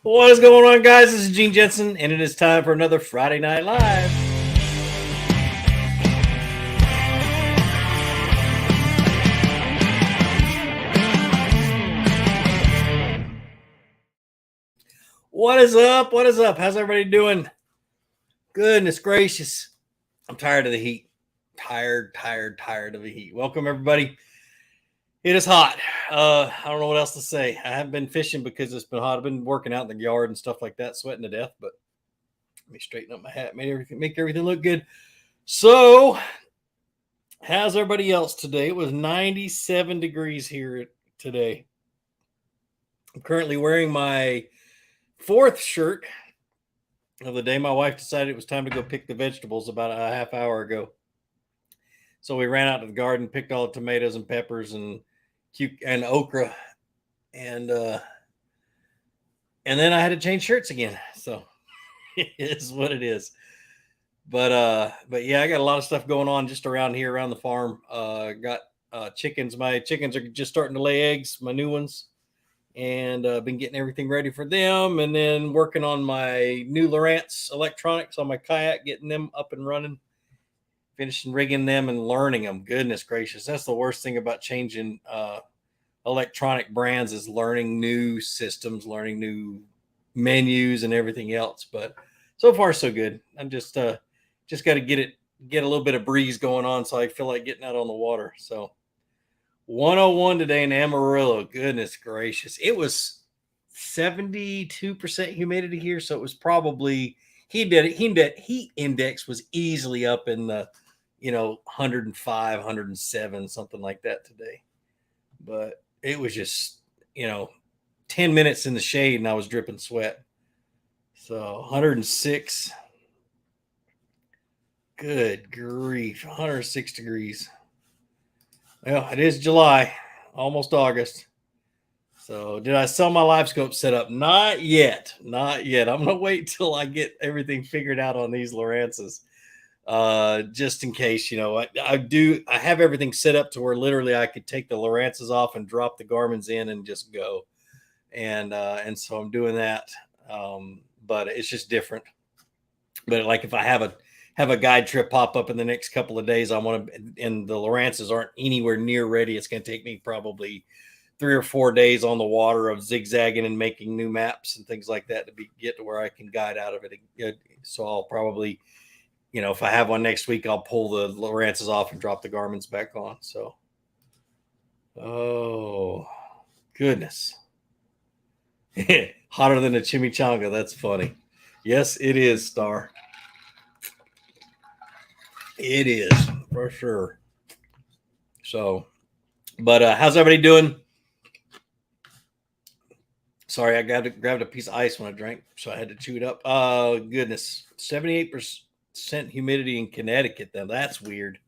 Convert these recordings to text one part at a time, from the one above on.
What is going on, guys? This is Gene Jensen, and it is time for another Friday Night Live. What is up? What is up? How's everybody doing? Goodness gracious. I'm tired of the heat. Tired of the heat. Welcome, everybody. It is hot. I don't know what else to say. I haven't been fishing because it's been hot. I've been working out in the yard and stuff like that, sweating to death, but let me straighten up my hat, make everything look good. So, how's everybody else today? It was 97 degrees here today. I'm currently wearing my fourth shirt of the day. My wife decided it was time to go pick the vegetables about a half hour ago. So we ran out to the garden, picked all the tomatoes and peppers and okra, and then I had to change shirts again. So it is what it is. But yeah, I got a lot of stuff going on just around here, around the farm. Got chickens. My chickens are just starting to lay eggs, my new ones, and been getting everything ready for them, and then working on my new Lowrance electronics on my kayak, getting them up and running, finishing rigging them and learning them. Goodness gracious, that's the worst thing about changing electronic brands, is learning new systems, learning new menus and everything else. But so far so good. I'm just got to get a little bit of breeze going on, so I feel like getting out on the water. So 101 today in Amarillo. Goodness gracious. It was 72% humidity here, so it was probably heat index was easily up in the 105, 107, something like that today. But it was just 10 minutes in the shade and I was dripping sweat. So 106. Good grief, 106 degrees. Well, it is July, almost August. So did I sell my live scope setup? Not yet. I'm going to wait till I get everything figured out on these Lowrances. Just in case, I have everything set up to where literally I could take the Lowrances off and drop the Garmin's in and just go. And so I'm doing that. But it's just different. But like if I have a guide trip pop up in the next couple of days, I want to, and the Lowrances aren't anywhere near ready. It's going to take me probably 3 or 4 days on the water of zigzagging and making new maps and things like that to get to where I can guide out of it. So I'll probably, if I have one next week, I'll pull the Lowrances off and drop the Garmin's back on. So, oh goodness. Hotter than a chimichanga. That's funny. Yes, it is, Star. It is for sure. So, but how's everybody doing? Sorry, I grabbed a piece of ice when I drank, so I had to chew it up. Goodness, 78% humidity in Connecticut. Now that's weird.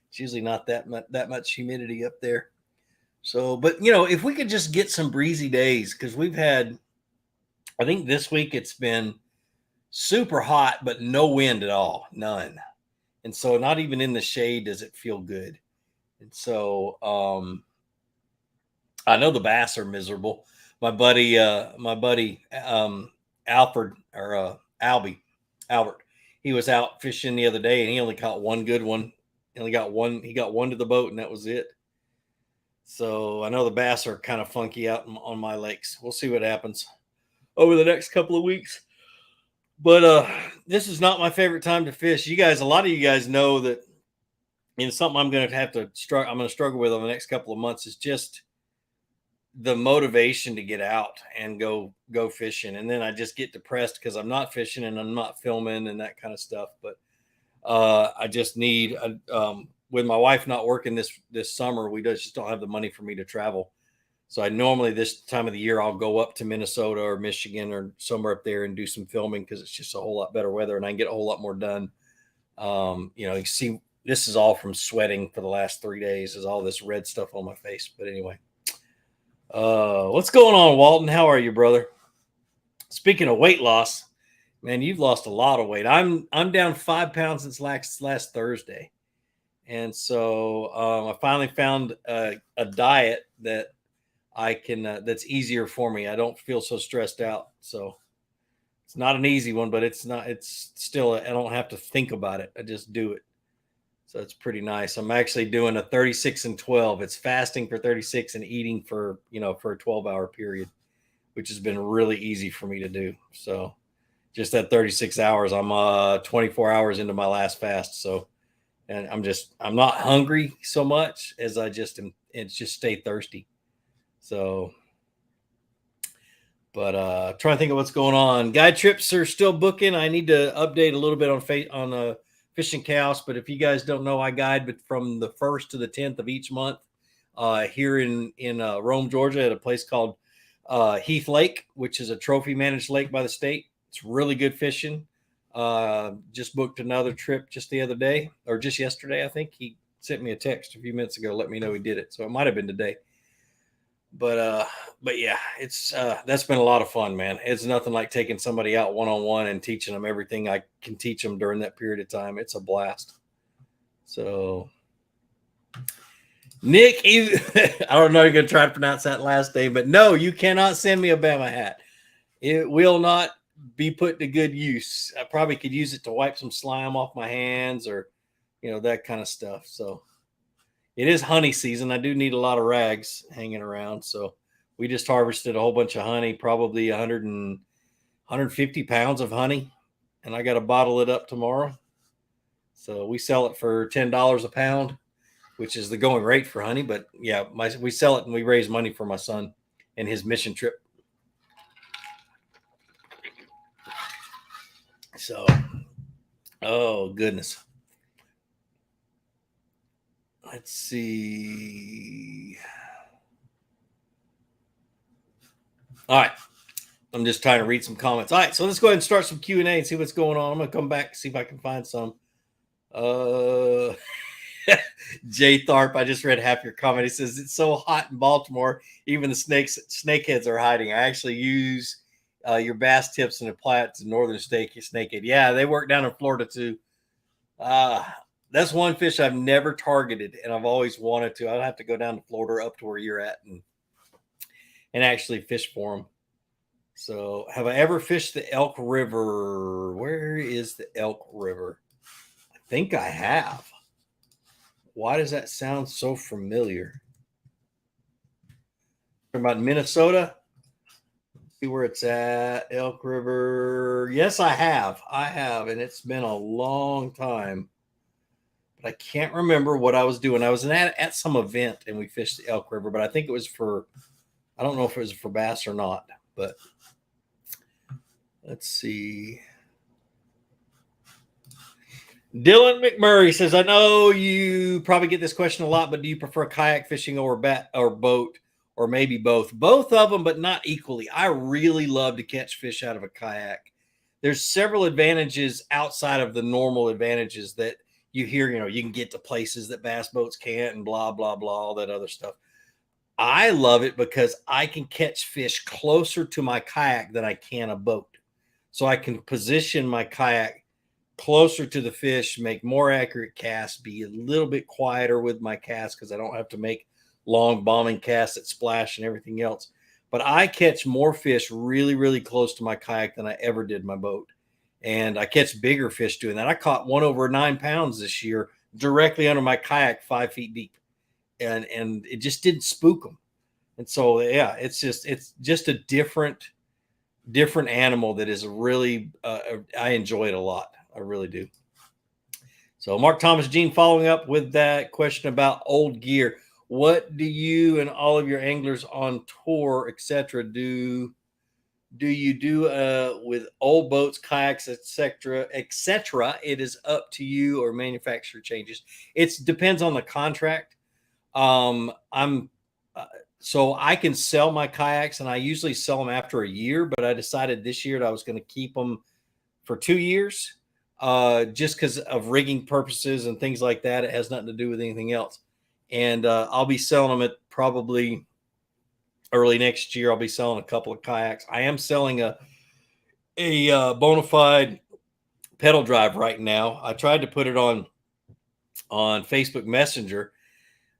It's usually not that much humidity up there. So, but if we could just get some breezy days, because we've had, I think this week it's been super hot, but no wind at all, none. And so not even in the shade does it feel good. And so I know the bass are miserable. My buddy Alfred, or Albert, he was out fishing the other day and he only caught one good one. He got one to the boat and that was it. So I know the bass are kind of funky out on my lakes. We'll see what happens over the next couple of weeks. But this is not my favorite time to fish. A lot of you guys know that something I'm going to struggle with over the next couple of months is just the motivation to get out and go fishing. And then I just get depressed because I'm not fishing and I'm not filming and that kind of stuff. But I just need, with my wife not working this summer, we just don't have the money for me to travel. So I normally this time of the year, I'll go up to Minnesota or Michigan or somewhere up there and do some filming because it's just a whole lot better weather and I can get a whole lot more done. You see, this is all from sweating for the last 3 days, is all this red stuff on my face. But anyway, what's going on, Walton? How are you, brother? Speaking of weight loss, man, you've lost a lot of weight. I'm down 5 pounds since last Thursday. And so I finally found a diet that I can, that's easier for me. I don't feel so stressed out. So it's not an easy one, but it's still, I don't have to think about it. I just do it. So it's pretty nice. I'm actually doing a 36 and 12. It's fasting for 36 and eating for, for a 12-hour period, which has been really easy for me to do. So just that 36 hours, I'm 24 hours into my last fast. So, and I'm not hungry so much as it's just stay thirsty. So, but trying to think of what's going on. Guide trips are still booking. I need to update a little bit on Fishing Chaos. But if you guys don't know, I guide but from the 1st to the 10th of each month here in Rome, Georgia, at a place called Heath Lake, which is a trophy managed lake by the state. It's really good fishing. Just booked another trip just the other day, or just yesterday. I think he sent me a text a few minutes ago, let me know he did it. So it might have been today. But yeah, it's that's been a lot of fun, man. It's nothing like taking somebody out one-on-one and teaching them everything I can teach them during that period of time. It's a blast. So Nick, I don't know, you're gonna try to pronounce that last name, but no, you cannot send me a Bama hat. It will not be put to good use. I probably could use it to wipe some slime off my hands, or that kind of stuff. So it is honey season. I do need a lot of rags hanging around. So we just harvested a whole bunch of honey, probably 150 pounds of honey. And I got to bottle it up tomorrow. So we sell it for $10 a pound, which is the going rate for honey. But yeah, we sell it and we raise money for my son and his mission trip. So, oh goodness. Let's see. All right. I'm just trying to read some comments. All right. So let's go ahead and start some Q&A and see what's going on. I'm going to come back and see if I can find some. Jay Tharp, I just read half your comment. He says, it's so hot in Baltimore. Even the snakeheads are hiding. I actually use your bass tips and apply it to northern snakehead. Yeah, they work down in Florida too. That's one fish I've never targeted, and I've always wanted to. I'd have to go down to Florida, up to where you're at, and actually fish for them. So, have I ever fished the Elk River? Where is the Elk River? I think I have. Why does that sound so familiar? Talking about Minnesota? See where it's at. Elk River. Yes, I have. And it's been a long time. But I can't remember what I was doing. I was at some event and we fished the Elk River, but I think it was I don't know if it was for bass or not, but let's see. Dylan McMurray says, I know you probably get this question a lot, but do you prefer kayak fishing or boat, or maybe both? Both of them, but not equally. I really love to catch fish out of a kayak. There's several advantages outside of the normal advantages that you hear, you can get to places that bass boats can't, and blah, blah, blah, all that other stuff. I love it because I can catch fish closer to my kayak than I can a boat. So I can position my kayak closer to the fish, make more accurate casts, be a little bit quieter with my casts because I don't have to make long bombing casts that splash and everything else. But I catch more fish really, really close to my kayak than I ever did my boat. And I catch bigger fish doing that. I caught one over 9 pounds this year directly under my kayak 5 feet deep. And it just didn't spook them. And so, yeah, it's just a different animal that is really, I enjoy it a lot. I really do. So Mark Thomas Jean following up with that question about old gear. What do you and all of your anglers on tour, etc., do you do with old boats, kayaks, etc.? It is up to you, or manufacturer changes. It depends on the contract. So I can sell my kayaks, and I usually sell them after a year, but I decided this year that I was going to keep them for 2 years, just because of rigging purposes and things like that. It has nothing to do with anything else. And I'll be selling them at probably early next year. I'll be selling a couple of kayaks. I am selling a bona fide pedal drive right now. I tried to put it on Facebook Messenger,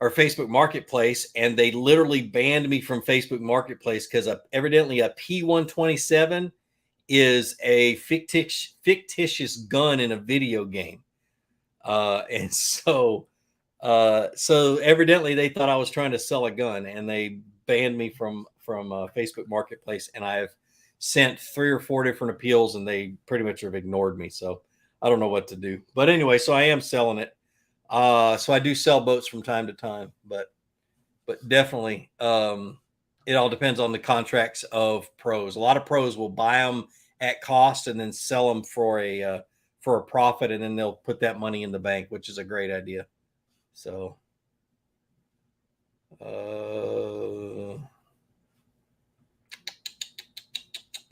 or Facebook Marketplace, and they literally banned me from Facebook Marketplace because evidently a P127 is a fictitious gun in a video game. And so evidently they thought I was trying to sell a gun, and they banned me from Facebook Marketplace, and I've sent 3 or 4 different appeals, and they pretty much have ignored me. So I don't know what to do. But anyway, so I am selling it. So I do sell boats from time to time, but definitely, it all depends on the contracts of pros. A lot of pros will buy them at cost and then sell them for a profit, and then they'll put that money in the bank, which is a great idea. So,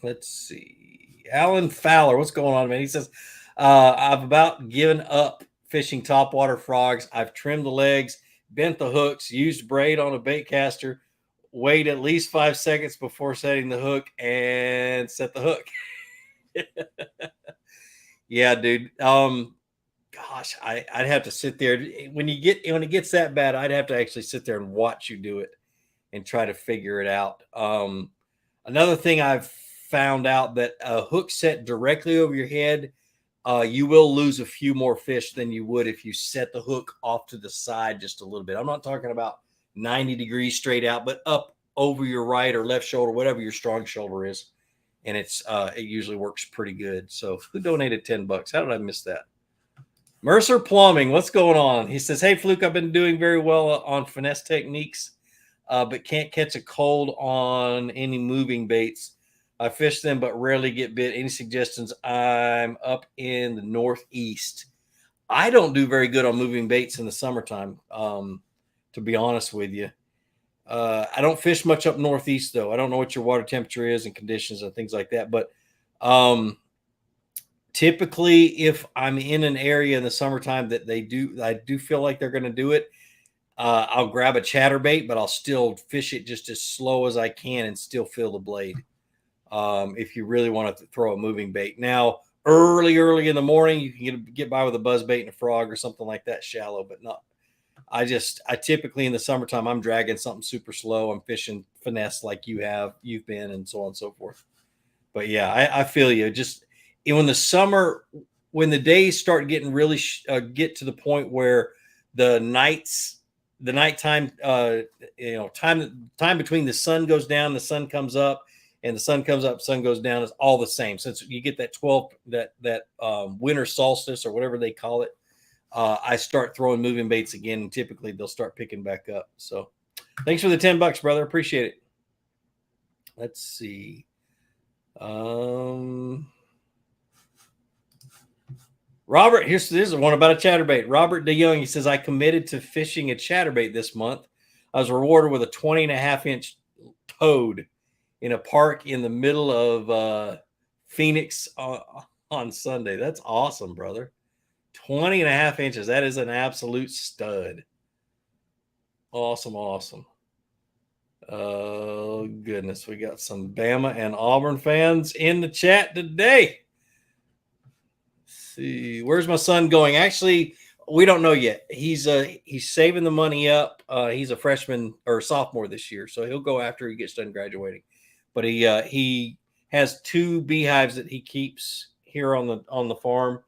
let's see. Alan Fowler, what's going on, man? He says, I've about given up fishing topwater frogs. I've trimmed the legs, bent the hooks, used braid on a bait caster, wait at least 5 seconds before setting the hook, and set the hook. Yeah, dude. Gosh, I'd have to sit there when it gets that bad. I'd have to actually sit there and watch you do it and try to figure it out. Another thing I've found out, that a hook set directly over your head, you will lose a few more fish than you would if you set the hook off to the side just a little bit. I'm not talking about 90 degrees straight out, but up over your right or left shoulder, whatever your strong shoulder is. And it usually works pretty good. So who donated $10? How did I miss that? Mercer Plumbing, what's going on? He says, hey, Fluke, I've been doing very well on finesse techniques, but can't catch a cold on any moving baits. I fish them, but rarely get bit. Any suggestions? I'm up in the Northeast. I don't do very good on moving baits in the summertime, to be honest with you. I don't fish much up Northeast, though. I don't know what your water temperature is and conditions and things like that. But typically, if I'm in an area in the summertime that I do feel like they're going to do it, I'll grab a chatterbait, but I'll still fish it just as slow as I can and still feel the blade. If you really want to throw a moving bait. Now, early in the morning, you can get by with a buzz bait and a frog or something like that, shallow, but not. I typically in the summertime, I'm dragging something super slow. I'm fishing finesse like you've been, and so on and so forth. But yeah, I feel you. Just when the days start getting really get to the point where the nighttime, time between the sun goes down, the sun comes up, and the sun comes up, sun goes down, is all the same. Since you get that winter solstice or whatever they call it, I start throwing moving baits again, and typically they'll start picking back up. So thanks for the $10, brother. Appreciate it. Let's see. Robert, this is one about a chatterbait. Robert DeYoung, he says, I committed to fishing a chatterbait this month. I was rewarded with a 20.5-inch toad in a park in the middle of Phoenix on Sunday. That's awesome, brother. 20.5 inches. That is an absolute stud. Awesome. Oh, goodness. We got some Bama and Auburn fans in the chat today. Let's see. Where's my son going? Actually, we don't know yet. He's saving the money up. He's a freshman or sophomore this year, so he'll go after he gets done graduating. But he has 2 beehives that he keeps here on the farm.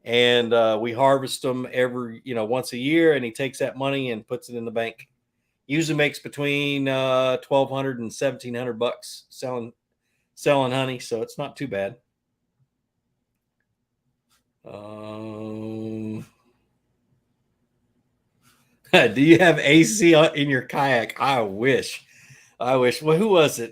And we harvest them once a year, and he takes that money and puts it in the bank. Usually makes between $1,200 and $1,700 selling honey, so it's not too bad. Do you have AC in your kayak? I wish. Well, who was it?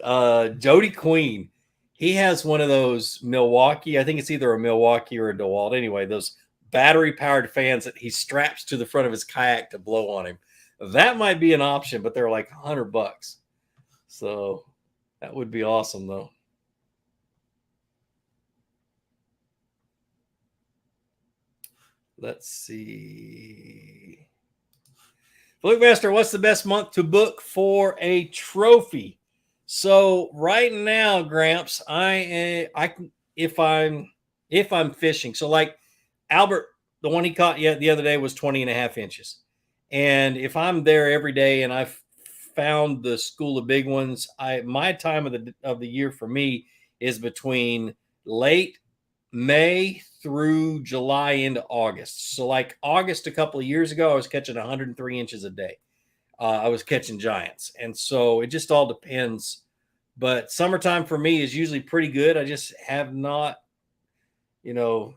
Jody Queen. He has one of those Milwaukee. I think it's either a Milwaukee or a DeWalt. Anyway, those battery-powered fans that he straps to the front of his kayak to blow on him. That might be an option, but they're like $100. So that would be awesome, though. Let's see. Fluke Master, what's the best month to book for a trophy? So right now, Gramps, if I'm fishing. So like Albert, the one he caught the other day was 20.5 inches. And if I'm there every day and I've found the school of big ones, my time of the year for me is between late May through July into August. So like August a couple of years ago, I was catching 103 inches a day. I was catching giants. And so it just all depends. But summertime for me is usually pretty good. I just have not, you know,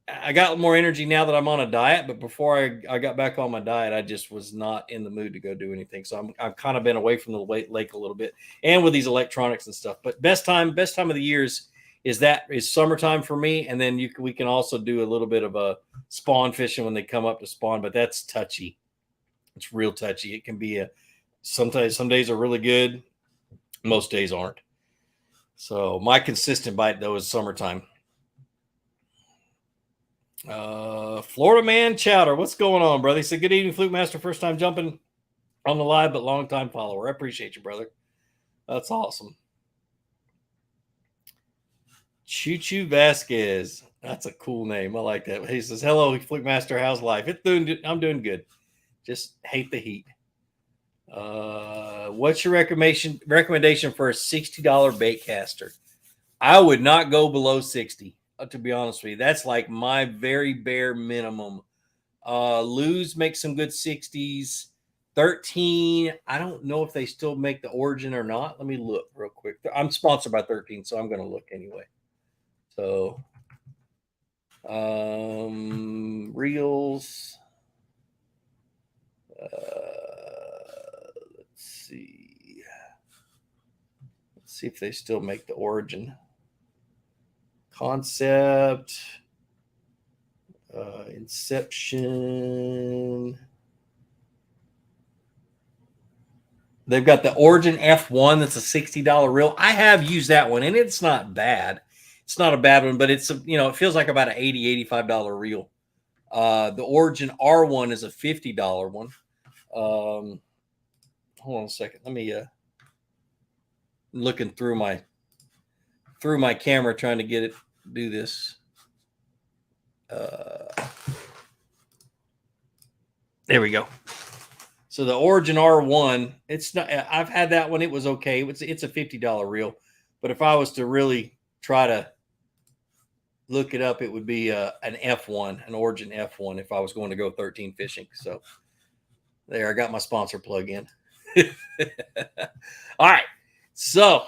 I got more energy now that I'm on a diet, but before I got back on my diet, I just was not in the mood to go do anything. So I've kind of been away from the lake a little bit, and with these electronics and stuff. But best time of the years is summertime for me, and then we can also do a little bit of a spawn fishing when they come up to spawn, but that's touchy. It's real touchy. It can be sometimes some days are really good, most days aren't. So my consistent bite though is summertime. Florida man Chowder, what's going on, brother? He said, "Good evening, Fluke Master. First time jumping on the live, but long time follower. I appreciate you, brother. That's awesome." Choo Choo Vasquez, that's a cool name. I like that. He says, "Hello, Fluke Master. How's life? I'm doing good. Just hate the heat." What's your recommendation for a $60 bait caster? I would not go below 60. To be honest with you, that's like my very bare minimum. Lose makes some good 60s. 13, I don't know if they still make the Origin or not. Let me look real quick. I'm sponsored by 13, so I'm going to look anyway. So, reels. Let's see. Let's see if they still make the Origin. Concept. Inception. They've got the Origin F1 that's a $60 reel. I have used that one, and it's not bad. It's not a bad one, but it's it feels like about an $80, $85 reel. The Origin R1 is a $50 one. Hold on a second. Let me looking through my camera trying to get it do this. There we go. So the Origin R1, it's not. I've had that one. It was okay. It's a $50 reel, but if I was to really try to look it up, it would be an F1, an Origin F1, if I was going to go 13 fishing. So there, I got my sponsor plug in. All right. So,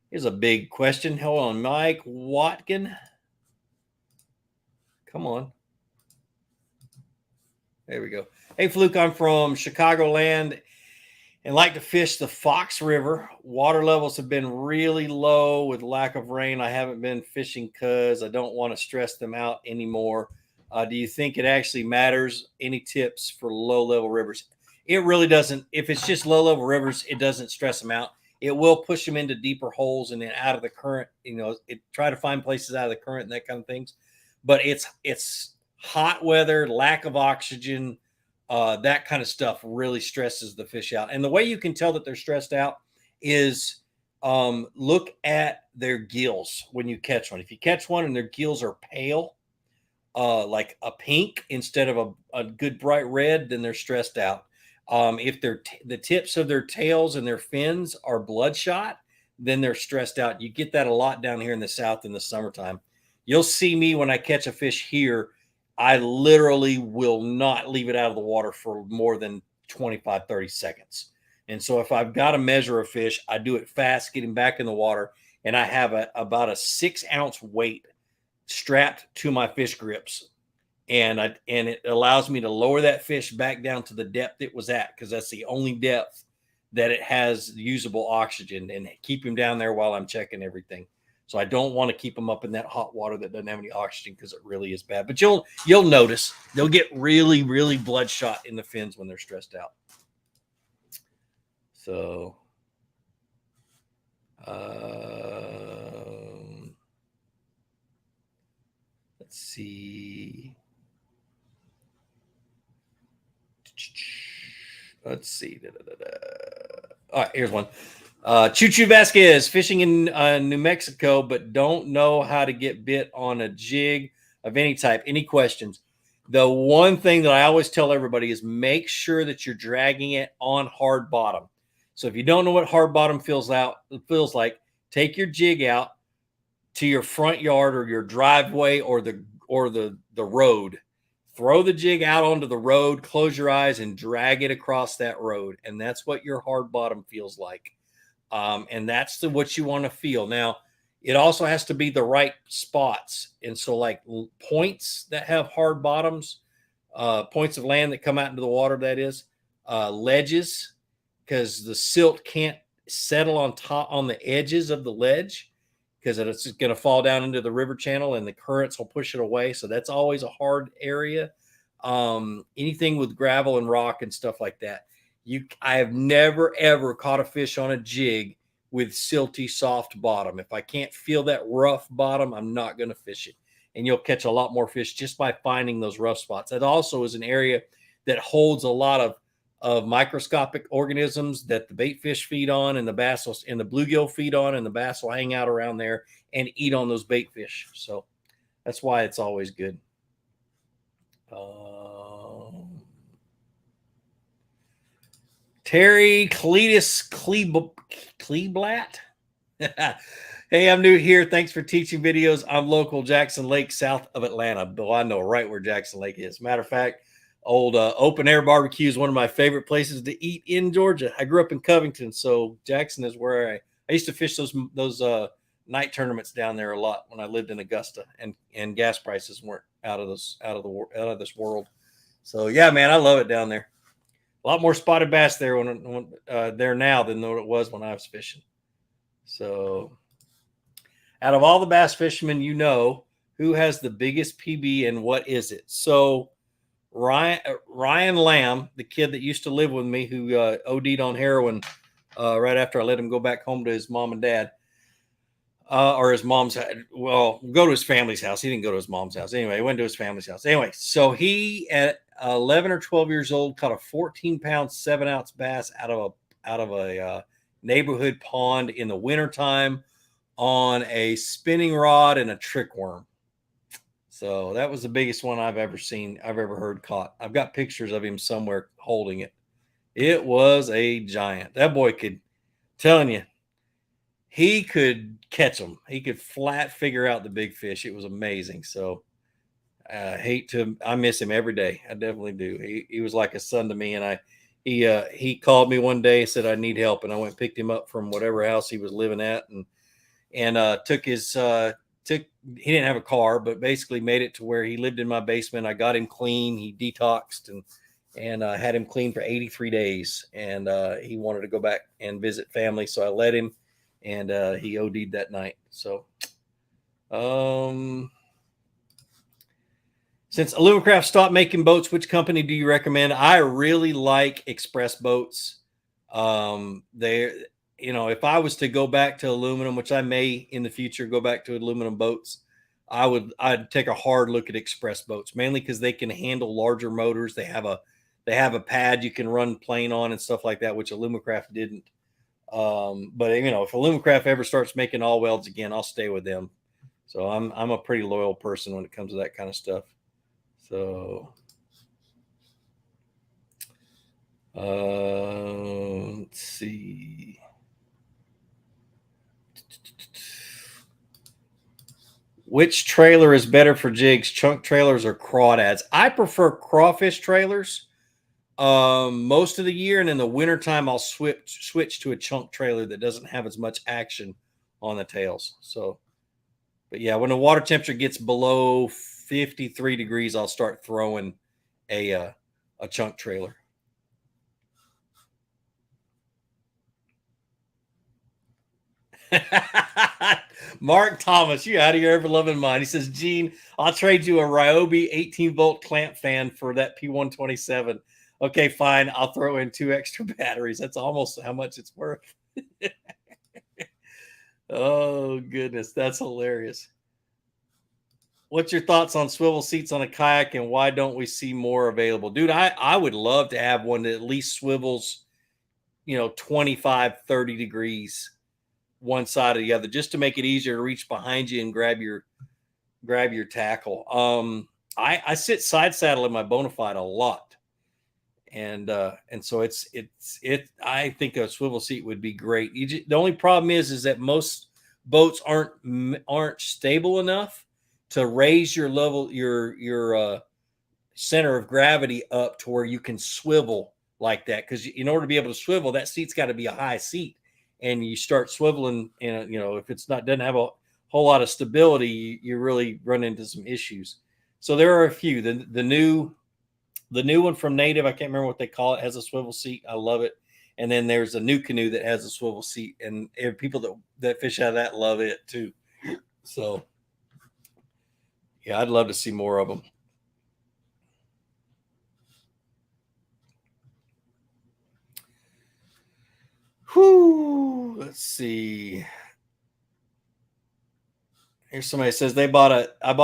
here's a big question. Hold on, Mike Watkin. Come on. There we go. Hey, Fluke, I'm from Chicagoland and like to fish the Fox River. Water levels have been really low with lack of rain. I haven't been fishing because I don't want to stress them out anymore. Do you think it actually matters? Any tips for low-level rivers? It really doesn't. If it's just low-level rivers, it doesn't stress them out. It will push them into deeper holes and then out of the current. Try to find places out of the current and that kind of things. But it's hot weather, lack of oxygen, that kind of stuff really stresses the fish out. And the way you can tell that they're stressed out is look at their gills when you catch one. If you catch one and their gills are pale, like a pink instead of a good bright red, then they're stressed out. If the tips of their tails and their fins are bloodshot, then they're stressed out. You get that a lot down here in the South in the summertime. You'll see me when I catch a fish here. I literally will not leave it out of the water for more than 25, 30 seconds. And so if I've got to measure a fish, I do it fast, get him back in the water, and I have about a 6-ounce weight strapped to my fish grips. And it allows me to lower that fish back down to the depth it was at, because that's the only depth that it has usable oxygen, and keep him down there while I'm checking everything. So I don't want to keep them up in that hot water that doesn't have any oxygen, because it really is bad. But you'll notice they'll get really, really bloodshot in the fins when they're stressed out. So, let's see. Let's see. All right, here's one. Choo Choo Vasquez, fishing in New Mexico, but don't know how to get bit on a jig of any type. Any questions? The one thing that I always tell everybody is make sure that you're dragging it on hard bottom. So if you don't know what hard bottom feels like, take your jig out to your front yard or your driveway or the road. Throw the jig out onto the road, close your eyes, and drag it across that road. And that's what your hard bottom feels like. And that's what you want to feel. Now, it also has to be the right spots. And so, like points that have hard bottoms, points of land that come out into the water, that is, ledges, because the silt can't settle on the edges of the ledge because it's going to fall down into the river channel and the currents will push it away. So that's always a hard area. Anything with gravel and rock and stuff like that. I have never ever caught a fish on a jig with silty soft bottom. If I can't feel that rough bottom, I'm not going to fish it. And you'll catch a lot more fish just by finding those rough spots. That also is an area that holds a lot of microscopic organisms that the bait fish feed on, and the bass and the bluegill feed on, and the bass will hang out around there and eat on those bait fish. So that's why it's always good. Terry Cletus Kleeblatt. Hey, I'm new here. Thanks for teaching videos. I'm local Jackson Lake, south of Atlanta. Bill, I know right where Jackson Lake is. Matter of fact, old open air barbecue is one of my favorite places to eat in Georgia. I grew up in Covington, so Jackson is where I used to fish those night tournaments down there a lot when I lived in Augusta, and gas prices weren't out of this world. So yeah, man, I love it down there. A lot more spotted bass there when there now than it was when I was fishing. So, out of all the bass fishermen, who has the biggest PB and what is it? So, Ryan Lamb, the kid that used to live with me, who OD'd on heroin right after I let him go back home to his mom and dad, or his mom's. Well, go to his family's house. He didn't go to his mom's house. Anyway, he went to his family's house. Anyway, so he at 11 or 12 years old caught a 14-pound 7-ounce bass out of a neighborhood pond in the wintertime on a spinning rod and a trick worm. So that was the biggest one I've ever heard caught. I've got pictures of him somewhere holding it. It was a giant. That boy telling you, he could catch them. He could flat figure out the big fish. It was amazing. So I miss him every day. I definitely do. He was like a son to me. And he called me one day and said, I need help. And I went and picked him up from whatever house he was living at and took his, he didn't have a car, but basically made it to where he lived in my basement. I got him clean. He detoxed and had him clean for 83 days. And he wanted to go back and visit family. So I let him, and he OD'd that night. So, since Alumacraft stopped making boats, which company do you recommend? I really like Express Boats. If I was to go back to aluminum, which I may in the future go back to aluminum boats, I'd take a hard look at Express Boats, mainly because they can handle larger motors. They have a pad you can run plane on and stuff like that, which Alumacraft didn't. But if Alumacraft ever starts making all welds again, I'll stay with them. So I'm a pretty loyal person when it comes to that kind of stuff. So let's see. Which trailer is better for jigs, chunk trailers or crawdads? I prefer crawfish trailers most of the year, and in the wintertime I'll switch to a chunk trailer that doesn't have as much action on the tails. So, but yeah, when the water temperature gets below 53 degrees, I'll start throwing a chunk trailer. Mark Thomas, you out of your ever loving mind. He says, Gene, I'll trade you a Ryobi 18-volt clamp fan for that P127. Okay, fine. I'll throw in 2 extra batteries. That's almost how much it's worth. Oh, goodness. That's hilarious. What's your thoughts on swivel seats on a kayak, and why don't we see more available? Dude, I would love to have one that at least swivels, 25, 30 degrees one side or the other, just to make it easier to reach behind you and grab your tackle. I sit side saddle in my Bonafide a lot, and so I think a swivel seat would be great. The only problem is that most boats aren't stable enough to raise your level your center of gravity up to where you can swivel like that. Because in order to be able to swivel, that seat's got to be a high seat, and you start swiveling, and if it's not doesn't have a whole lot of stability, you really run into some issues. So there are a few. The new one from Native, I can't remember what they call it, has a swivel seat. I love it. And then there's a new canoe that has a swivel seat, and people that fish out of that love it too. So yeah, I'd love to see more of them. Whew, let's see. Here's somebody that says I bought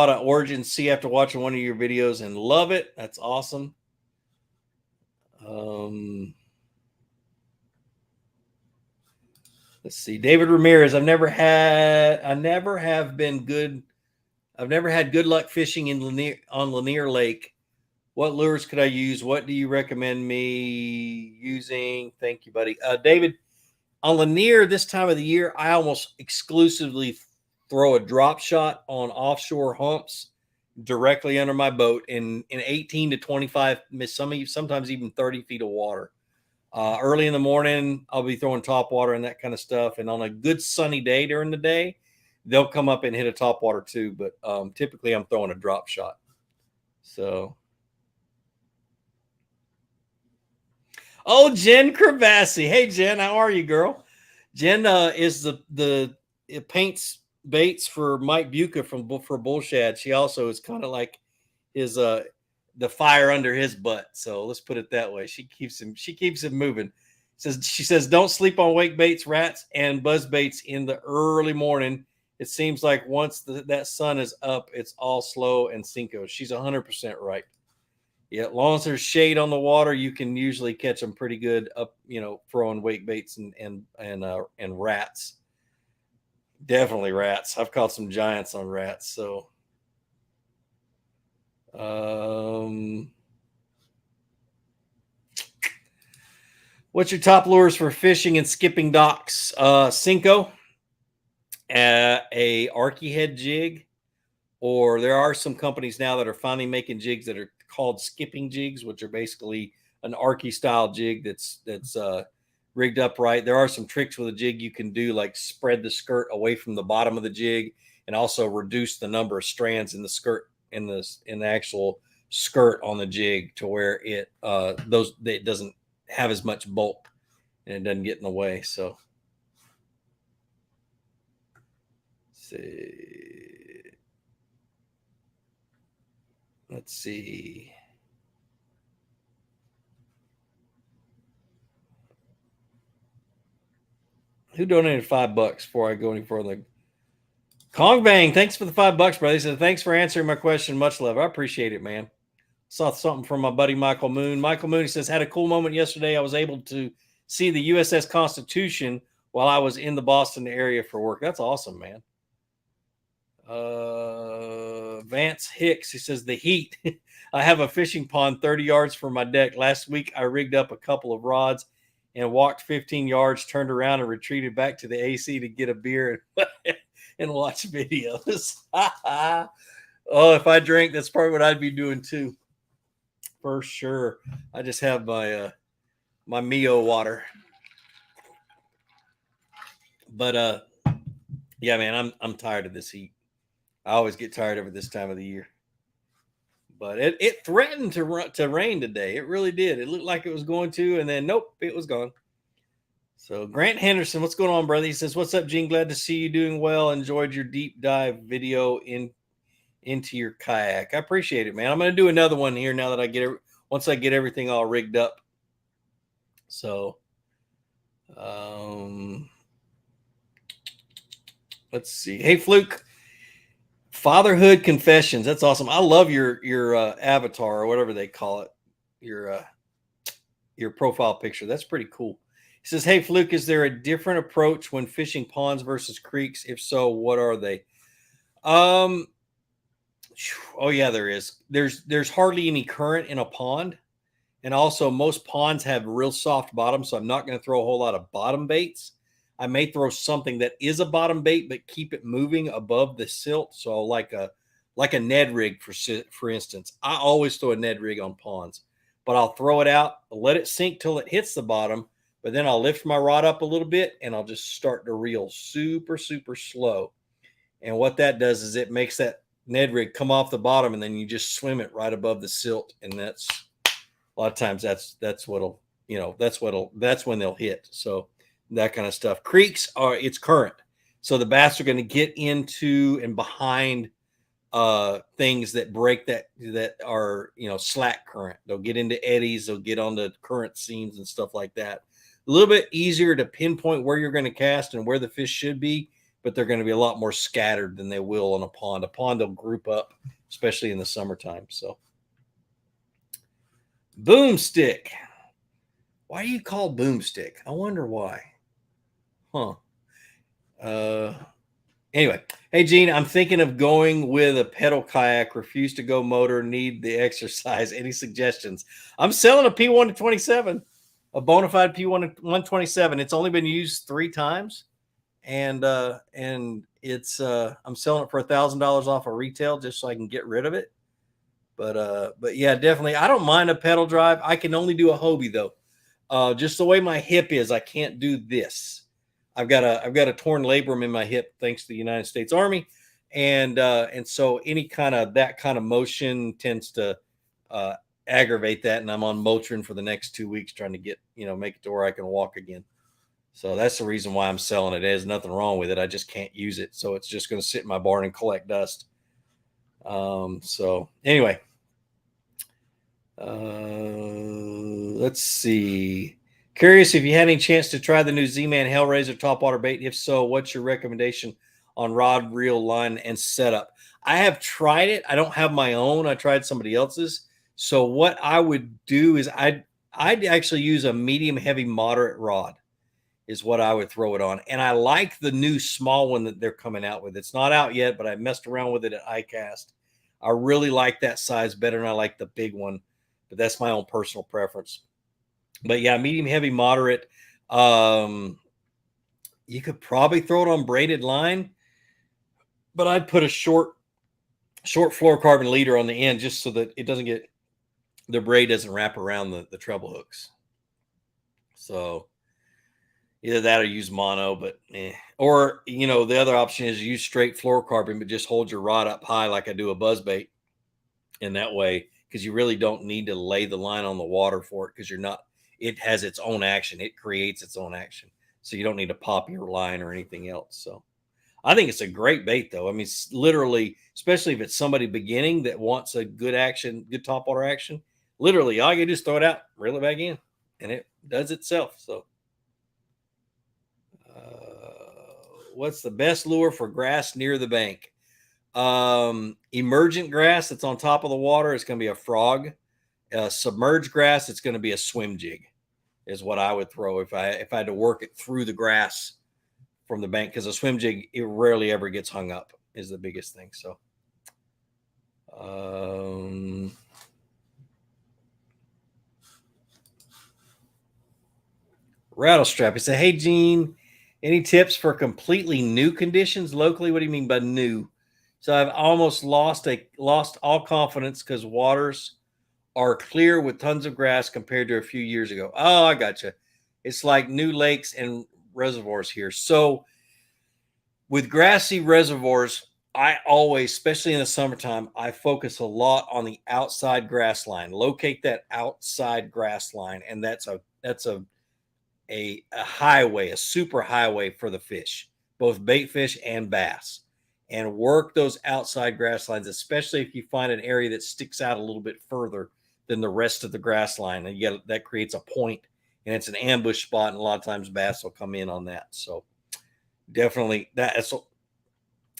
an Origin C after watching one of your videos and love it. That's awesome. Let's see. David Ramirez. I've never had good luck fishing on Lanier Lake. What lures could I use? What do you recommend me using? Thank you, buddy. David, on Lanier this time of the year, I almost exclusively throw a drop shot on offshore humps directly under my boat in 18 to 25, sometimes even 30 feet of water. Early in the morning, I'll be throwing topwater and that kind of stuff. And on a good sunny day during the day, they'll come up and hit a topwater too. But typically, I'm throwing a drop shot. So, Jen Crevassy. Hey, Jen, how are you, girl? Jen is it paints baits for Mike Buca for Bullshad. She also is kind of like his the fire under his butt. So let's put it that way. She keeps him moving. She says don't sleep on wake baits, rats, and buzz baits in the early morning. It seems like once that sun is up, it's all slow and Cinco. She's 100% right. Yeah, as long as there's shade on the water, you can usually catch them pretty good up, throwing wake baits and rats. Definitely rats. I've caught some giants on rats. So, what's your top lures for fishing and skipping docks? Cinco, a Arky head jig, or there are some companies now that are finally making jigs that are called skipping jigs, which are basically an Arky style jig that's rigged up right. There are some tricks with a jig you can do, like spread the skirt away from the bottom of the jig, and also reduce the number of strands in the skirt in the actual skirt on the jig to where it doesn't have as much bulk and it doesn't get in the way. So, let's see. Who donated $5 before I go any further? Kong Bang, thanks for the $5, brother. He said, thanks for answering my question. Much love. I appreciate it, man. Saw something from my buddy Michael Moon. Michael Moon, he says, had a cool moment yesterday. I was able to see the USS Constitution while I was in the Boston area for work. That's awesome, man. Vance Hicks, he says, the heat. I have a fishing pond 30 yards from my deck. Last week, I rigged up a couple of rods and walked 15 yards, turned around and retreated back to the AC to get a beer and watch videos. Oh, if I drank, that's probably what I'd be doing too. For sure. I just have my Mio water. But yeah, man, I'm tired of this heat. I always get tired of it this time of the year. But it threatened to rain today. It really did. It looked like it was going to, and then nope, it was gone. So Grant Henderson, what's going on, brother? He says, "What's up, Gene? Glad to see you doing well. Enjoyed your deep dive video into your kayak. I appreciate it, man. I'm going to do another one here now that once I get everything all rigged up. So, let's see. Hey, Fluke, Fatherhood Confessions. That's awesome. I love your avatar or whatever they call it. Your profile picture. That's pretty cool. He says, hey, Fluke, is there a different approach when fishing ponds versus creeks? If so, what are they? Oh yeah, there is. There's hardly any current in a pond. And also, most ponds have real soft bottoms, so I'm not going to throw a whole lot of bottom baits. I may throw something that is a bottom bait, but keep it moving above the silt. So, like a Ned rig, for instance, I always throw a Ned rig on ponds, but I'll throw it out, let it sink till it hits the bottom, but then I'll lift my rod up a little bit and I'll just start to reel super, super slow. And what that does is it makes that Ned rig come off the bottom, and then you just swim it right above the silt, and that's a lot of times that's what'll that's when they'll hit. So that kind of stuff. Creeks are it's current, so the bass are going to get into and behind things that break that are slack current. They'll get into eddies, they'll get onto current seams and stuff like that. A little bit easier to pinpoint where you're going to cast and where the fish should be, but they're going to be a lot more scattered than they will on a pond. A pond will group up, especially in the summertime. So boomstick. Why do you call boomstick? I wonder why. Huh. Anyway, hey Gene, I'm thinking of going with a pedal kayak. Refuse to go motor. Need the exercise. Any suggestions? I'm selling a P127, a bona fide P127. It's only been used 3 times, and it's I'm selling it for $1,000 off of retail just so I can get rid of it. But yeah, definitely. I don't mind a pedal drive. I can only do a Hobie though. Just the way my hip is, I can't do this. I've got a torn labrum in my hip thanks to the United States Army, and so any kind of that kind of motion tends to aggravate that, and I'm on Motrin for the next 2 weeks trying to get make it to where I can walk again. So that's the reason why I'm selling it. There's nothing wrong with it. I just can't use it, so it's just going to sit in my barn and collect dust. So anyway, let's see. Curious if you had any chance to try the new Z-Man Hellraiser topwater bait. If so, what's your recommendation on rod, reel, line, and setup? I have tried it. I don't have my own. I tried somebody else's. So what I would do is I'd actually use a medium, heavy, moderate rod is what I would throw it on. And I like the new small one that they're coming out with. It's not out yet, but I messed around with it at iCast. I really like that size better than I like the big one, but that's my own personal preference. But yeah, medium, heavy, moderate. You could probably throw it on braided line, but I'd put a short fluorocarbon leader on the end just so that it doesn't get the braid doesn't wrap around the treble hooks. So either that or use mono, but or the other option is use straight fluorocarbon, but just hold your rod up high like I do a buzz bait, and that way, because you really don't need to lay the line on the water for it, because it has its own action. It creates its own action. So you don't need to pop your line or anything else. So I think it's a great bait though. I mean, literally, especially if it's somebody beginning that wants a good action, good topwater action, literally all you do is throw it out, reel it back in, and it does itself. So what's the best lure for grass near the bank? Emergent grass that's on top of the water is going to be a frog. Submerged grass, it's going to be a swim jig, is what I would throw if I had to work it through the grass from the bank, because a swim jig, it rarely ever gets hung up, is the biggest thing. So Rattlestrap, he said, hey Gene, any tips for completely new conditions locally? What do you mean by new? So I've almost lost all confidence because waters are clear with tons of grass compared to a few years ago. Oh, I gotcha. It's like new lakes and reservoirs here. So with grassy reservoirs, I always, especially in the summertime, I focus a lot on the outside grass line. Locate that outside grass line, and that's a highway, a super highway for the fish, both bait fish and bass. And work those outside grass lines, especially if you find an area that sticks out a little bit further than the rest of the grass line. And that creates a point, and it's an ambush spot. And a lot of times bass will come in on that. So definitely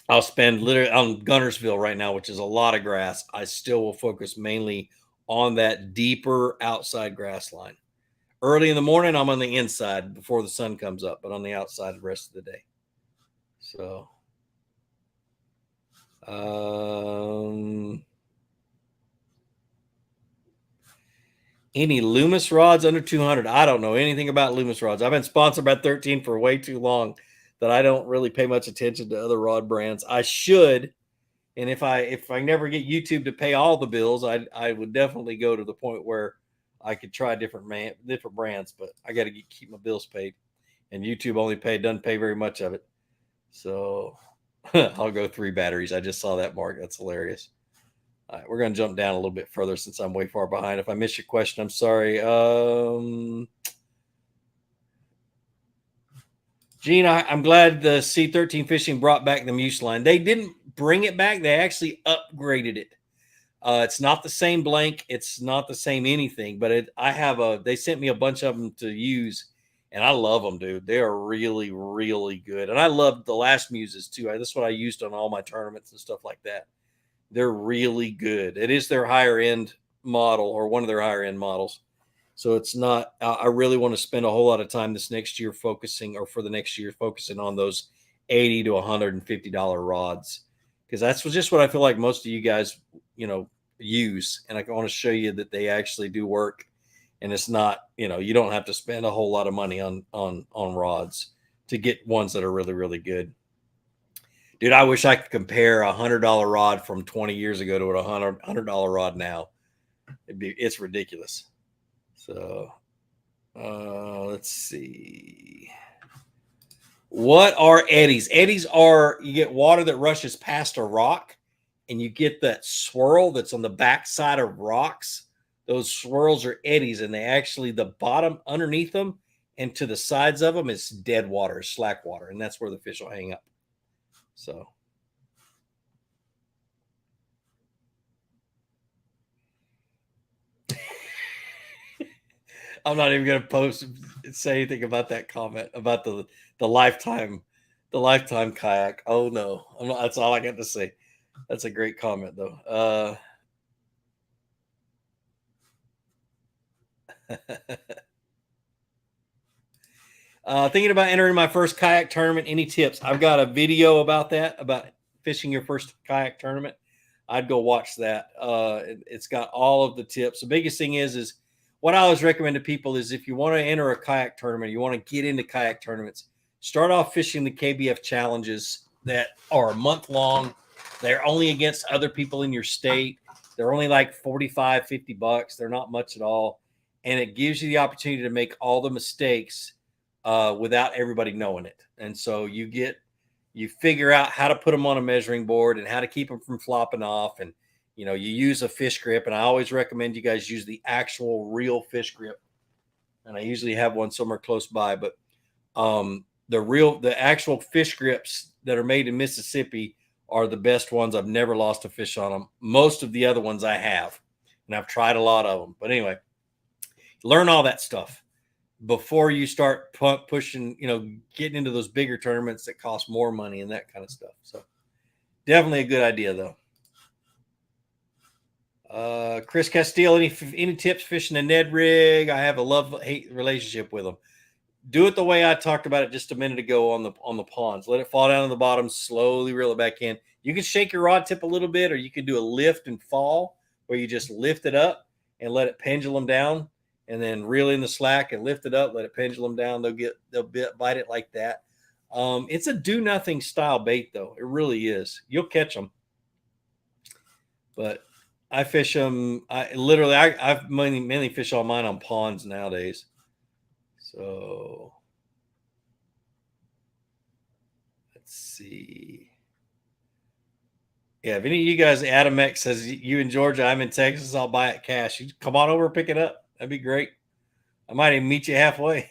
I'll spend literally on Gunnersville right now, which is a lot of grass. I still will focus mainly on that deeper outside grass line. Early in the morning, I'm on the inside before the sun comes up, but on the outside the rest of the day. So Any Loomis rods under 200? I don't know anything about Loomis rods. I've been sponsored by 13 for way too long that I don't really pay much attention to other rod brands. I should, and if I never get YouTube to pay all the bills, I would definitely go to the point where I could try different brands. But I got to keep my bills paid, and YouTube doesn't pay very much of it. So I'll go 3 batteries. I just saw that, Mark. That's hilarious. All right, we're going to jump down a little bit further since I'm way far behind. If I missed your question, I'm sorry. Gene, I'm glad the C13 Fishing brought back the Muse line. They didn't bring it back. They actually upgraded it. It's not the same blank. It's not the same anything, but they sent me a bunch of them to use, and I love them, dude. They are really, really good. And I love the last Muses too. That's what I used on all my tournaments and stuff like that. They're really good. It is their higher end model, or one of their higher end models. So it's not, I really want to spend a whole lot of time this next year focusing on those $80 to $150 rods. Because that's just what I feel like most of you guys, use. And I want to show you that they actually do work. And it's not, you don't have to spend a whole lot of money on rods to get ones that are really, really good. Dude, I wish I could compare a $100 rod from 20 years ago to a $100 rod now. It's ridiculous. So, let's see. What are eddies? Eddies are, you get water that rushes past a rock, and you get that swirl that's on the backside of rocks. Those swirls are eddies, and the bottom underneath them and to the sides of them is dead water, slack water, and that's where the fish will hang up. So I'm not even going to say anything about that comment about the lifetime kayak. Oh no, I'm not, that's all I got to say. That's a great comment though. Thinking about entering my first kayak tournament. Any tips? I've got a video about that, about fishing your first kayak tournament. I'd go watch that. It's got all of the tips. The biggest thing is what I always recommend to people is, if you want to enter a kayak tournament, you want to get into kayak tournaments, start off fishing the KBF challenges that are a month long. They're only against other people in your state. They're only like $45, $50. They're not much at all. And it gives you the opportunity to make all the mistakes without everybody knowing it. And so you figure out how to put them on a measuring board and how to keep them from flopping off. And, you use a fish grip. And I always recommend you guys use the actual real fish grip. And I usually have one somewhere close by, but the actual fish grips that are made in Mississippi are the best ones. I've never lost a fish on them. Most of the other ones I have, and I've tried a lot of them. But anyway, learn all that stuff before you start pushing, getting into those bigger tournaments that cost more money and that kind of stuff. So definitely a good idea though. Chris Castile, any tips fishing a Ned rig? I have a love-hate relationship with them. Do it the way I talked about it just a minute ago on the ponds. Let it fall down to the bottom, slowly reel it back in. You can shake your rod tip a little bit, or you can do a lift and fall, where you just lift it up and let it pendulum down, and then reel in the slack and lift it up, let it pendulum down. They'll bite it like that. It's a do nothing style bait though. It really is. You'll catch them. But I fish them. I've mainly fish all mine on ponds nowadays. So let's see. Yeah, if any of you guys, Adam X says you in Georgia, I'm in Texas, I'll buy it cash. You come on over and pick it up. That'd be great. I might even meet you halfway.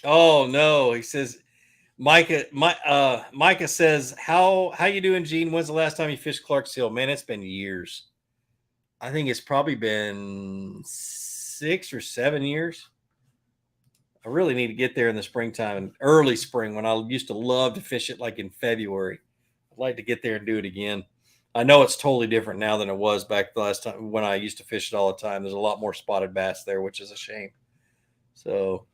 Oh no, he says, Micah says, how you doing, Gene? When's the last time you fished Clark's Hill? Man, it's been years. I think it's probably been 6 or 7 years. I really need to get there in the springtime, early spring, when I used to love to fish it like in February. I'd like to get there and do it again. I know it's totally different now than it was back the last time when I used to fish it all the time. There's a lot more spotted bass there, which is a shame. So,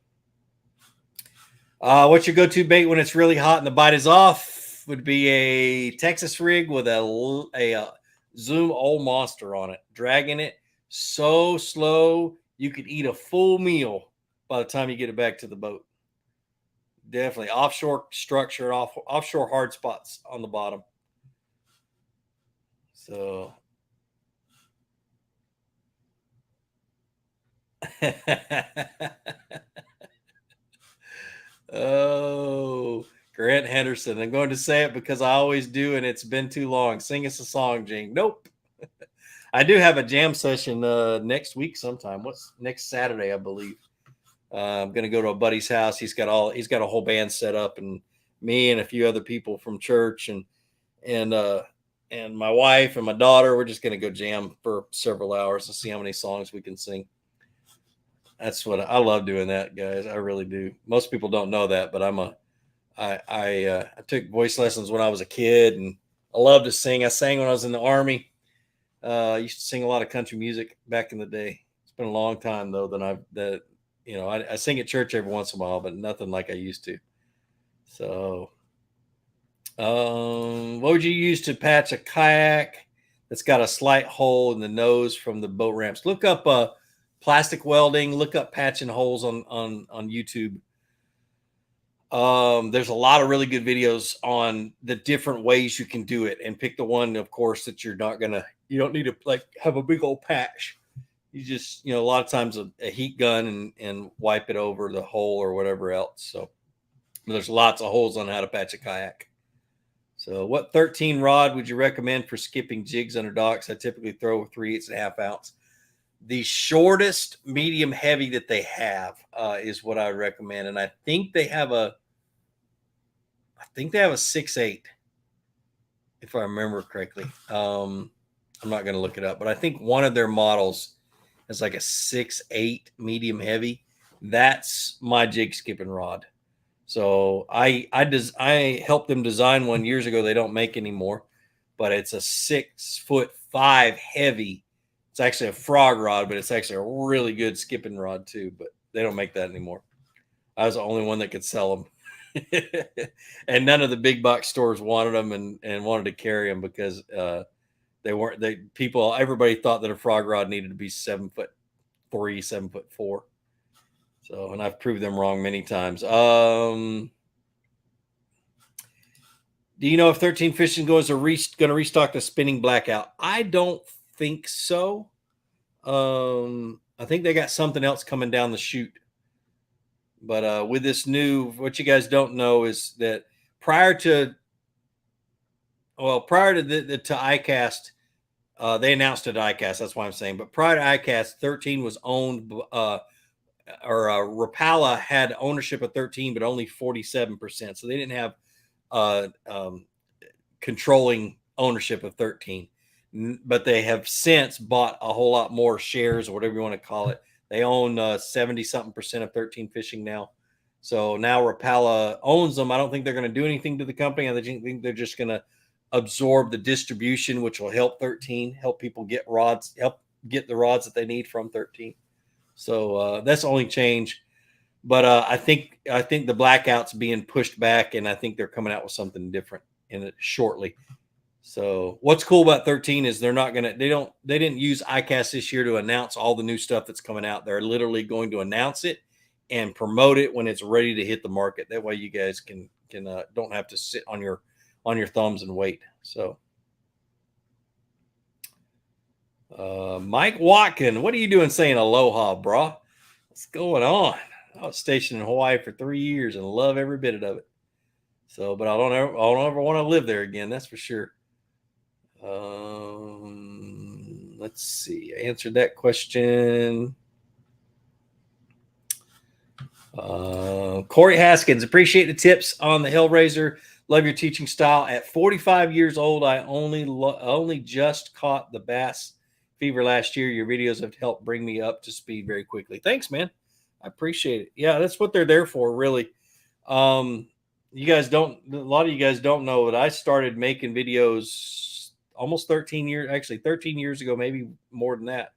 What's your go-to bait when it's really hot and the bite is off? Would be a Texas rig with a Zoom old monster on it, dragging it so slow you could eat a full meal by the time you get it back to the boat. Definitely offshore structure, offshore hard spots on the bottom. So oh, Grant Henderson. I'm going to say it because I always do, and it's been too long. Sing us a song, Jing. Nope. I do have a jam session next week sometime. What's next Saturday, I believe. I'm going to go to a buddy's house. He's got a whole band set up, and me and a few other people from church and and my wife and my daughter. We're just going to go jam for several hours and see how many songs we can sing. That's what I love doing that, guys. I really do. Most people don't know that, but I took voice lessons when I was a kid, and I love to sing. I sang when I was in the Army. I used to sing a lot of country music back in the day. It's been a long time though I sing at church every once in a while, but nothing like I used to. So, what would you use to patch a kayak that's got a slight hole in the nose from the boat ramps? Look up plastic welding. Look up patching holes on YouTube. There's a lot of really good videos on the different ways you can do it, and pick the one, of course, that you don't need to like have a big old patch. You just, a lot of times a heat gun and wipe it over the hole or whatever else. So there's lots of holes on how to patch a kayak. So what 13 rod would you recommend for skipping jigs under docks? I typically throw 3/8.5 ounce. The shortest medium heavy that they have is what I would recommend. And I think they have a 6/8, if I remember correctly. I'm not going to look it up, but I think one of their models is like a 6/8 medium heavy. That's my jig skipping rod. So I helped them design one years ago. They don't make anymore, but it's a 6'5" heavy. It's actually a frog rod, but it's actually a really good skipping rod too. But they don't make that anymore. I was the only one that could sell them. And none of the big box stores wanted them and wanted to carry them because everybody thought that a frog rod needed to be 7'3", 7'4". So, and I've proved them wrong many times. Do you know if 13 Fishing Goes are going to restock the spinning blackout? I don't think so. I think they got something else coming down the chute. But with this new, what you guys don't know is that prior to ICAST, they announced it at ICAST. That's why I'm saying. But prior to ICAST, 13 was owned, Rapala had ownership of 13, but only 47%. So they didn't have controlling ownership of 13. But they have since bought a whole lot more shares, or whatever you want to call it. They own 70-something% of 13 Fishing now. So now Rapala owns them. I don't think they're going to do anything to the company. I think they're just going to absorb the distribution, which will help 13, help people get rods, help get the rods that they need from 13. So that's the only change. But I think the blackout's being pushed back, and I think they're coming out with something different in it shortly. So what's cool about 13 is they didn't use ICAST this year to announce all the new stuff that's coming out. They're literally going to announce it and promote it when it's ready to hit the market. That way you guys can don't have to sit on your thumbs and wait. So Mike Watkin, what are you doing saying aloha, bro? What's going on? I was stationed in Hawaii for 3 years and love every bit of it. So, but I don't ever want to live there again. That's for sure. Let's see. I answered that question. Corey Haskins, appreciate the tips on the Hellraiser. Love your teaching style. At 45 years old, I only just caught the bass fever last year. Your videos have helped bring me up to speed very quickly. Thanks, man. I appreciate it. Yeah, that's what they're there for, really. A lot of you guys don't know that I started making videos almost 13 years ago, maybe more than that.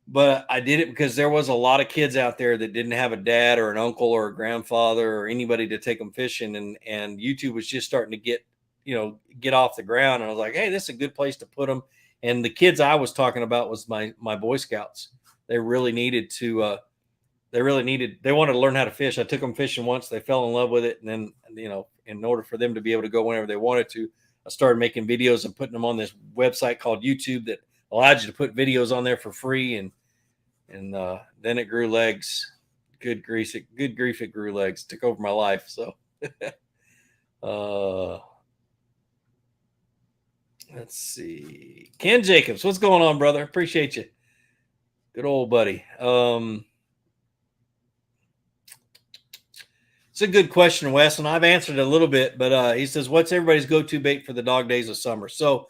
But I did it because there was a lot of kids out there that didn't have a dad or an uncle or a grandfather or anybody to take them fishing, and YouTube was just starting to get off the ground. And I was like, hey, this is a good place to put them. And the kids I was talking about was my Boy Scouts. They really needed to. They wanted to learn how to fish. I took them fishing once. They fell in love with it, and then in order for them to be able to go whenever they wanted to, I started making videos and putting them on this website called YouTube that allowed you to put videos on there for free, and then it grew legs. Good grief, it grew legs. Took over my life. So, let's see, Ken Jacobs, what's going on, brother? Appreciate you, good old buddy. It's a good question, Wes, and I've answered it a little bit, but he says, what's everybody's go-to bait for the dog days of summer? So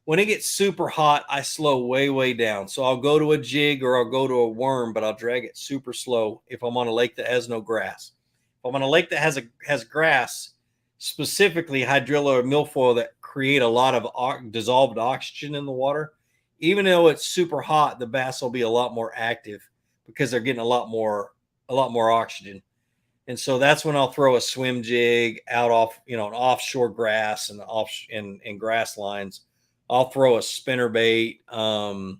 when it gets super hot, I slow way, way down. So I'll go to a jig or I'll go to a worm, but I'll drag it super slow if I'm on a lake that has no grass. If I'm on a lake that has grass, specifically hydrilla or milfoil that create a lot of dissolved oxygen in the water, even though it's super hot, the bass will be a lot more active because they're getting a lot more oxygen. And so that's when I'll throw a swim jig out off, an offshore grass and grass lines. I'll throw a spinner bait. What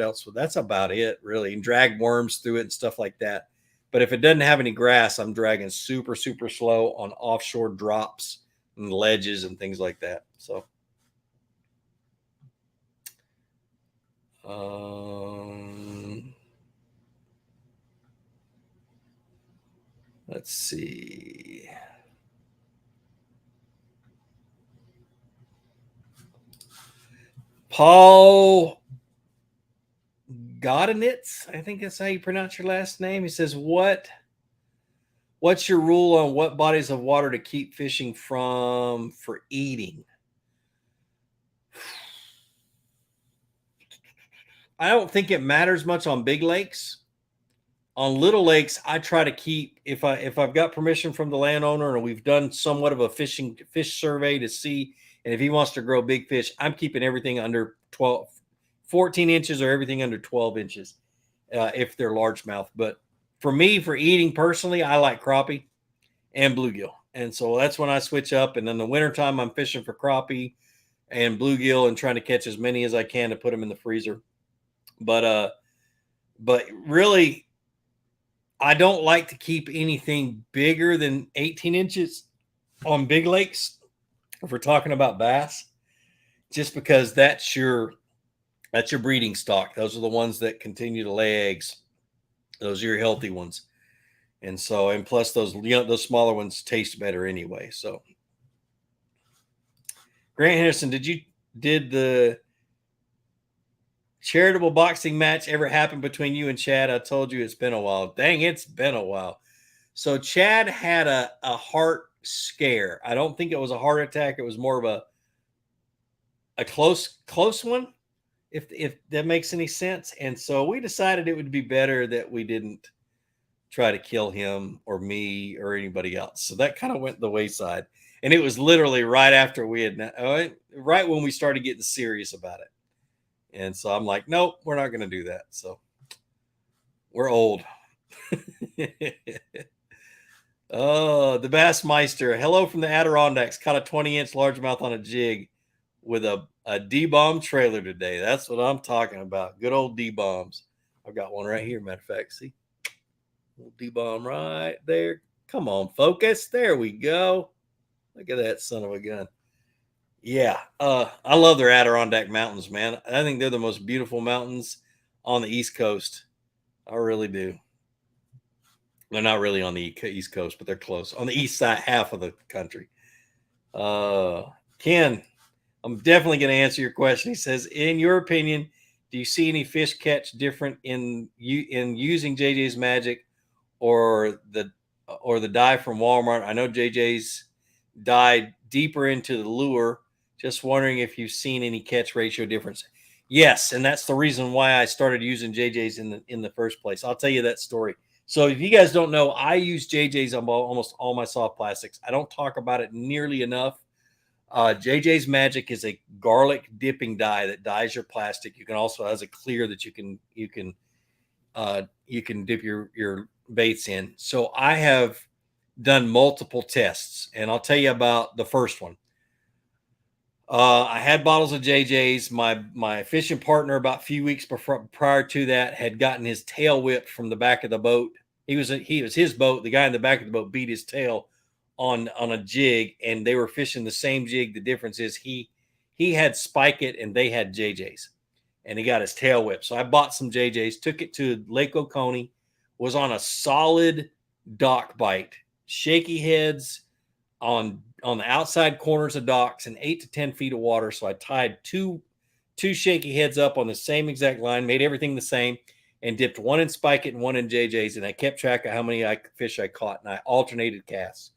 else? Well, that's about it, really. And drag worms through it and stuff like that. But if it doesn't have any grass, I'm dragging super, super slow on offshore drops and ledges and things like that. So, let's see. Paul Godinitz, I think that's how you pronounce your last name. He says, what's your rule on what bodies of water to keep fishing from for eating? I don't think it matters much on big lakes. On little lakes, I try to keep, if I've got permission from the landowner and we've done somewhat of a fish survey to see, and if he wants to grow big fish, I'm keeping everything under 14 inches or everything under 12 inches if they're largemouth. But for me, for eating personally, I like crappie and bluegill. And so that's when I switch up. And in the wintertime, I'm fishing for crappie and bluegill and trying to catch as many as I can to put them in the freezer. But really, I don't like to keep anything bigger than 18 inches on big lakes if we're talking about bass, just because that's your breeding stock. Those are the ones that continue to lay eggs. Those are your healthy ones. And so, and plus those smaller ones taste better anyway. So Grant Henderson, did the charitable boxing match ever happen between you and Chad? I told you it's been a while. Dang, it's been a while. So Chad had a heart scare. I don't think it was a heart attack. It was more of a close one, if that makes any sense. And so we decided it would be better that we didn't try to kill him or me or anybody else. So that kind of went the wayside. And it was literally right after right when we started getting serious about it. And so I'm like, nope, we're not going to do that. So we're old. Oh, the Bassmeister. Hello from the Adirondacks. Caught a 20-inch largemouth on a jig with a D-bomb trailer today. That's what I'm talking about. Good old D-bombs. I've got one right here, matter of fact. See? Little D-bomb right there. Come on, focus. There we go. Look at that son of a gun. Yeah, I love their Adirondack Mountains, man. I think they're the most beautiful mountains on the East Coast. I really do. They're not really on the East Coast, but they're close. On the east side half of the country. Ken, I'm definitely going to answer your question. He says, in your opinion, do you see any fish catch different in using JJ's Magic or the dye from Walmart? I know JJ's dye deeper into the lure. Just wondering if you've seen any catch ratio difference. Yes, and that's the reason why I started using JJ's in the first place. I'll tell you that story. So if you guys don't know, I use JJ's on almost all my soft plastics. I don't talk about it nearly enough. JJ's Magic is a garlic dipping dye that dyes your plastic. You can also has a clear that you can dip your baits in. So I have done multiple tests, and I'll tell you about the first one. I had bottles of JJ's. My fishing partner, about a few weeks prior to that, had gotten his tail whipped from the back of the boat. He was his boat. The guy in the back of the boat beat his tail on a jig, and they were fishing the same jig. The difference is he had Spike It and they had JJ's, and he got his tail whipped. So I bought some JJ's, took it to Lake Oconee, was on a solid dock bite, shaky heads on the outside corners of docks and 8 to 10 feet of water. So I tied two shaky heads up on the same exact line, made everything the same, and dipped one in Spike It and one in JJ's. And I kept track of how many fish I caught, and I alternated casts.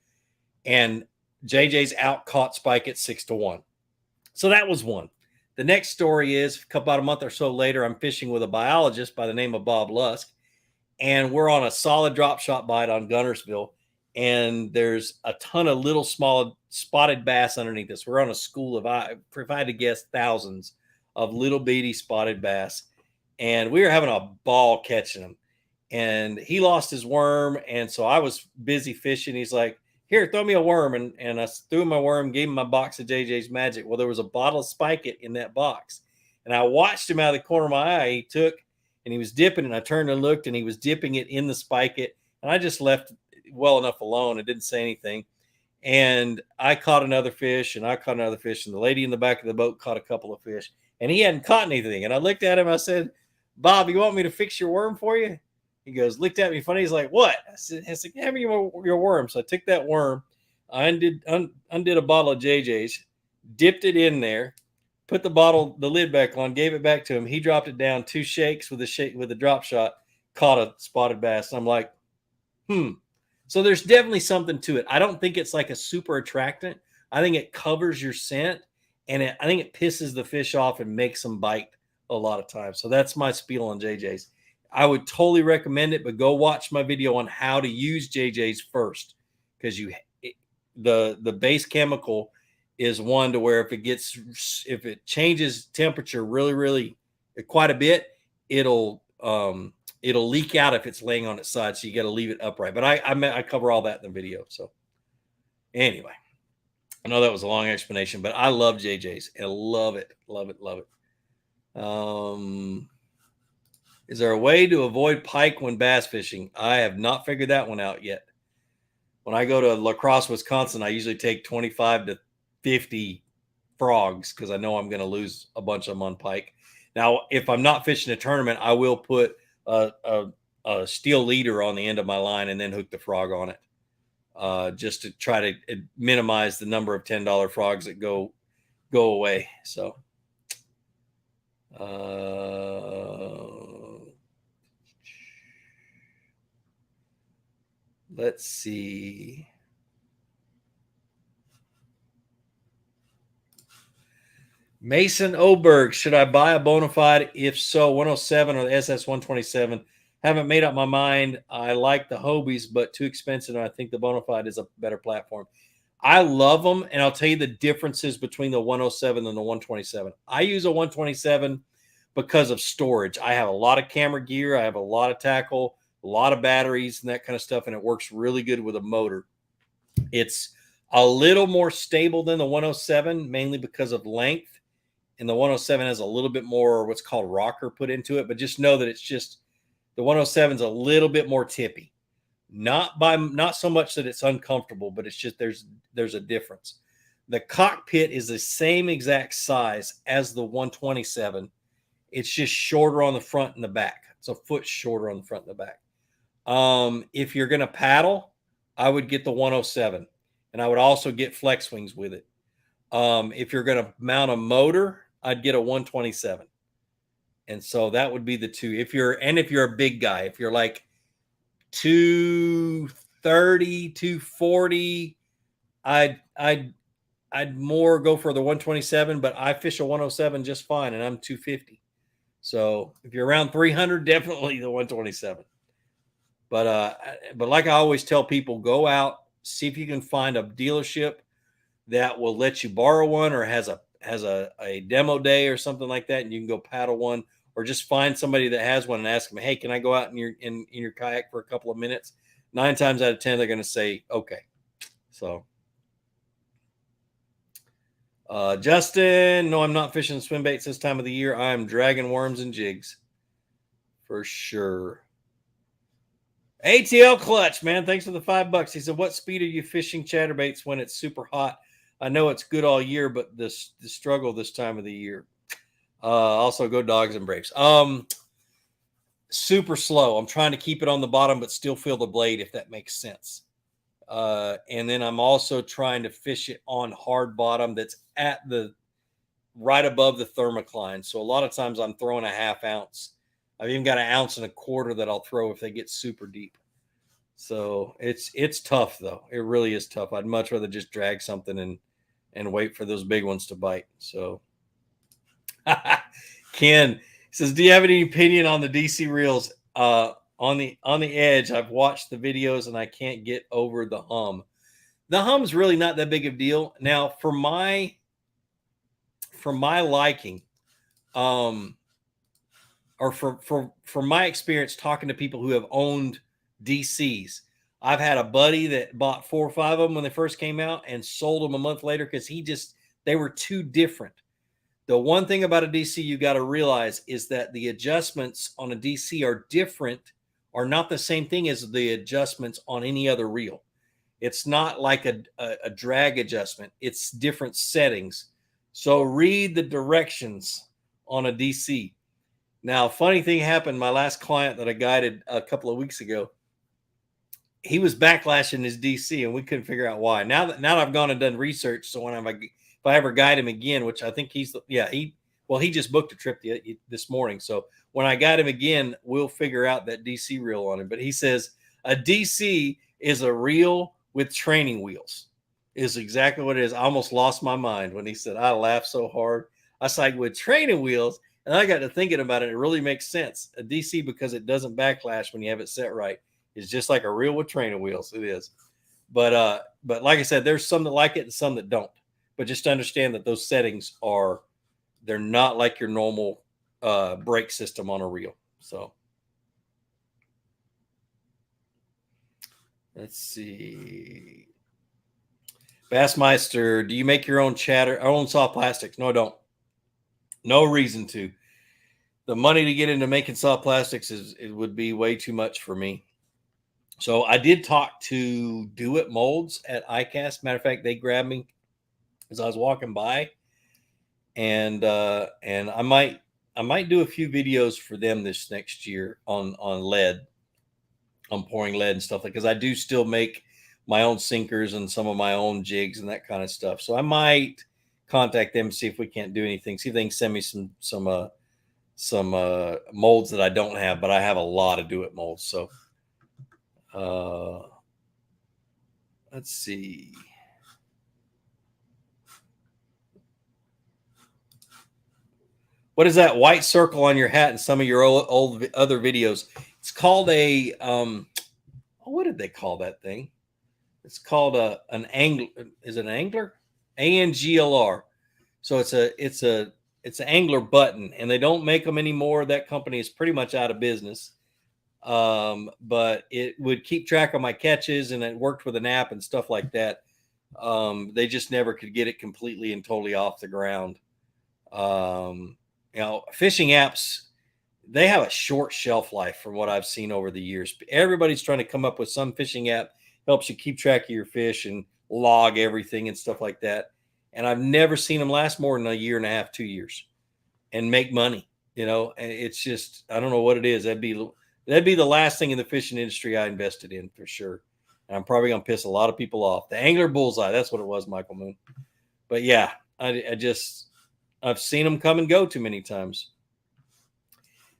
And JJ's out caught Spike It 6-1. So that was one. The next story is about a month or so later, I'm fishing with a biologist by the name of Bob Lusk, and we're on a solid drop shot bite on Gunnersville. And there's a ton of little small spotted bass underneath us. We're on a school of, if I had to guess, thousands of little bitty spotted bass. And we were having a ball catching them. And he lost his worm. And so I was busy fishing. He's like, here, throw me a worm. And I threw him my worm, gave him my box of JJ's Magic. Well, there was a bottle of Spike It in that box. And I watched him out of the corner of my eye. He took, and he was dipping, and I turned and looked, and he was dipping it in the Spike It. And I just left well enough alone. I didn't say anything. And I caught another fish, and I caught another fish, and the lady in the back of the boat caught a couple of fish, and he hadn't caught anything. And I looked at him, I said, Bob, you want me to fix your worm for you? He goes, looked at me funny. He's like, what? I said, hand me your worm. So I took that worm, I undid a bottle of JJ's, dipped it in there, put the lid back on, gave it back to him. He dropped it down, 2 shakes with a drop shot, caught a spotted bass. And I'm like, So there's definitely something to it. I don't think it's like a super attractant. I think it covers your scent, and I think it pisses the fish off and makes them bite a lot of times. So that's my spiel on JJ's. I would totally recommend it, but go watch my video on how to use JJ's first, because the base chemical is one to where if it changes temperature really quite a bit, it'll leak out if it's laying on its side. So you got to leave it upright. But I cover all that in the video. So anyway, I know that was a long explanation, but I love JJ's and love it. Is there a way to avoid pike when bass fishing? I have not figured that one out yet. When I go to La Crosse, Wisconsin, I usually take 25 to 50 frogs because I know I'm going to lose a bunch of them on pike. Now, if I'm not fishing a tournament, I will put a steel leader on the end of my line and then hook the frog on it, just to try to minimize the number of $10 frogs that go away. So, let's see. Mason Oberg, should I buy a Bonafide? If so, 107 or the SS 127. Haven't made up my mind. I like the Hobies, but too expensive. And I think the Bonafide is a better platform. I love them, and I'll tell you the differences between the 107 and the 127. I use a 127 because of storage. I have a lot of camera gear. I have a lot of tackle, a lot of batteries and that kind of stuff, and it works really good with a motor. It's a little more stable than the 107, mainly because of length. And the 107 has a little bit more what's called rocker put into it, but just know that it's just the 107 is a little bit more tippy. Not so much that it's uncomfortable, but it's just there's a difference. The cockpit is the same exact size as the 127. It's just shorter on the front and the back. It's a foot shorter on the front and the back. If you're going to paddle, I would get the 107, and I would also get flex wings with it. If you're going to mount a motor, I'd get a 127. And so that would be the two. If you're a big guy, if you're like 230, 240, I'd more go for the 127, but I fish a 107 just fine, and I'm 250. So if you're around 300, definitely the 127. But like I always tell people, go out, see if you can find a dealership that will let you borrow one, or has a demo day or something like that, and you can go paddle one, or just find somebody that has one and ask them, hey, can I go out in your kayak for a couple of minutes? 9 times out of 10, they're going to say, okay. So, Justin, no, I'm not fishing swim baits this time of the year. I'm dragging worms and jigs for sure. ATL Clutch, man, thanks for the $5. He said, what speed are you fishing chatterbaits when it's super hot? I know it's good all year, but the struggle this time of the year. Also, go Dogs and Braves. Super slow. I'm trying to keep it on the bottom, but still feel the blade, if that makes sense. And then I'm also trying to fish it on hard bottom that's at the right above the thermocline. So a lot of times I'm throwing a half ounce. I've even got 1.25 ounces that I'll throw if they get super deep. So it's tough though. It really is tough. I'd much rather just drag something and wait for those big ones to bite. So Ken says, do you have any opinion on the DC reels? On the edge, I've watched the videos and I can't get over the hum. The hum's really not that big of a deal. Now, for my liking, or for my experience talking to people who have owned DCs, I've had a buddy that bought 4 or 5 of them when they first came out and sold them a month later because they were too different. The one thing about a DC you got to realize is that the adjustments on a DC are different, are not the same thing as the adjustments on any other reel. It's not like a drag adjustment. It's different settings. So read the directions on a DC. Now, funny thing happened. My last client that I guided a couple of weeks ago, he was backlashing his DC, and we couldn't figure out why. Now that I've gone and done research, so if I ever guide him again, which I think he just booked a trip this morning. So when I guide him again, we'll figure out that DC reel on him. But he says a DC is a reel with training wheels. Is exactly what it is. I almost lost my mind when he said, I laughed so hard. I was like, with training wheels. And I got to thinking about it. It really makes sense. A DC, because it doesn't backlash when you have it set right, is just like a reel with training wheels. It is. But like I said, there's some that like it and some that don't. But just understand that those settings they're not like your normal brake system on a reel. So let's see. Bassmeister, do you make your own soft plastics? No, I don't. No reason to. The money to get into making soft plastics it would be way too much for me. So I did talk to Do It Molds at ICAST. Matter of fact, they grabbed me as I was walking by, and I might do a few videos for them this next year on lead, on pouring lead and stuff like, because I do still make my own sinkers and some of my own jigs and that kind of stuff. So I might contact them, see if we can't do anything, see if they can send me some molds that I don't have, but I have a lot of Do It molds. So let's see. What is that white circle on your hat in some of your old other videos? It's called a what did they call that thing? It's called an angler. Is it an angler? ANGLR. So it's an angler button, and they don't make them anymore. That company is pretty much out of business. But it would keep track of my catches, and it worked with an app and stuff like that. They just never could get it completely and totally off the ground. Fishing apps, they have a short shelf life from what I've seen over the years. Everybody's trying to come up with some fishing app helps you keep track of your fish and log everything and stuff like that. And I've never seen them last more than 1.5 years, 2 years and make money. And it's just, I don't know what it is. That'd be the last thing in the fishing industry I invested in for sure. And I'm probably going to piss a lot of people off. The Angler Bullseye, that's what it was, Michael Moon. But yeah, I've seen them come and go too many times.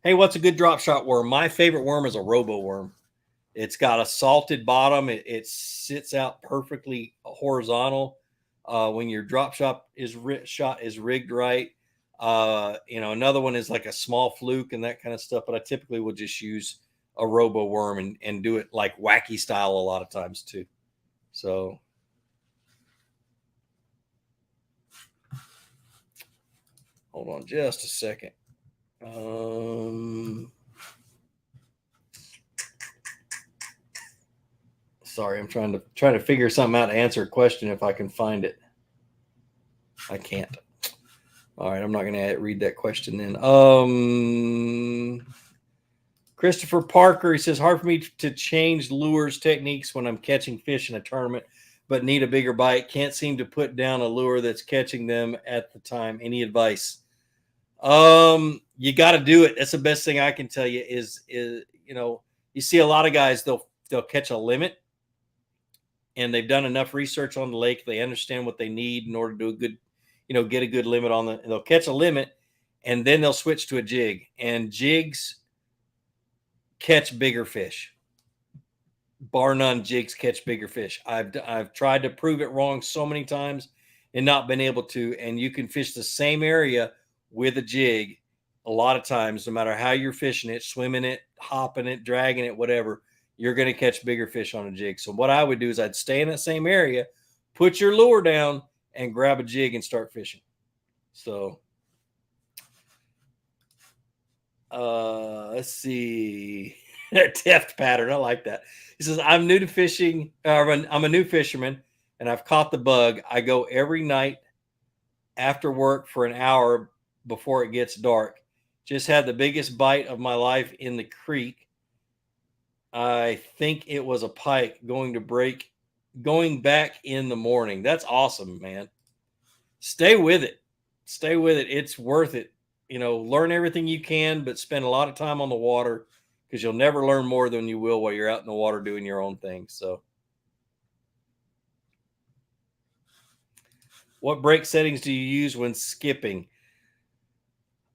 Hey, what's a good drop shot worm? My favorite worm is a robo worm. It's got a salted bottom. It sits out perfectly horizontal. When your drop shot is rigged right. Another one is like a small fluke and that kind of stuff. But I typically will just use a robo worm and do it like wacky style a lot of times too. So Hold on just a second. Sorry, I'm trying to figure something out to answer a question if I can find it. I can't. All right, I'm not going to read that question then. Christopher Parker, he says, hard for me to change lures techniques when I'm catching fish in a tournament, but need a bigger bite. Can't seem to put down a lure that's catching them at the time. Any advice? You got to do it. That's the best thing I can tell you is you see a lot of guys, they'll catch a limit and they've done enough research on the lake. They understand what they need in order to do a good, get a good limit on they'll catch a limit and then they'll switch to a jig, and jigs catch bigger fish. Bar none, jigs catch bigger fish. I've tried to prove it wrong so many times and not been able to. And you can fish the same area with a jig a lot of times, no matter how you're fishing it, swimming it, hopping it, dragging it, whatever, you're going to catch bigger fish on a jig. So what I would do is I'd stay in that same area, put your lure down, and grab a jig and start fishing. So let's see. Deft pattern. I like that. He says, I'm new to fishing. I'm a new fisherman and I've caught the bug. I go every night after work for an hour before it gets dark. Just had the biggest bite of my life in the creek. I think it was a pike going back in the morning. That's awesome, man. Stay with it. It's worth it. Learn everything you can, but spend a lot of time on the water, because you'll never learn more than you will while you're out in the water doing your own thing. So what brake settings do you use when skipping?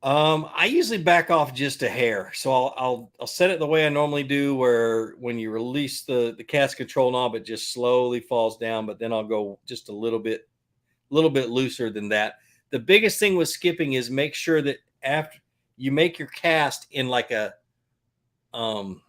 I usually back off just a hair. So I'll set it the way I normally do, where when you release the cast control knob, it just slowly falls down, but then I'll go just a little bit looser than that. The biggest thing with skipping is make sure that after you make your cast in like a in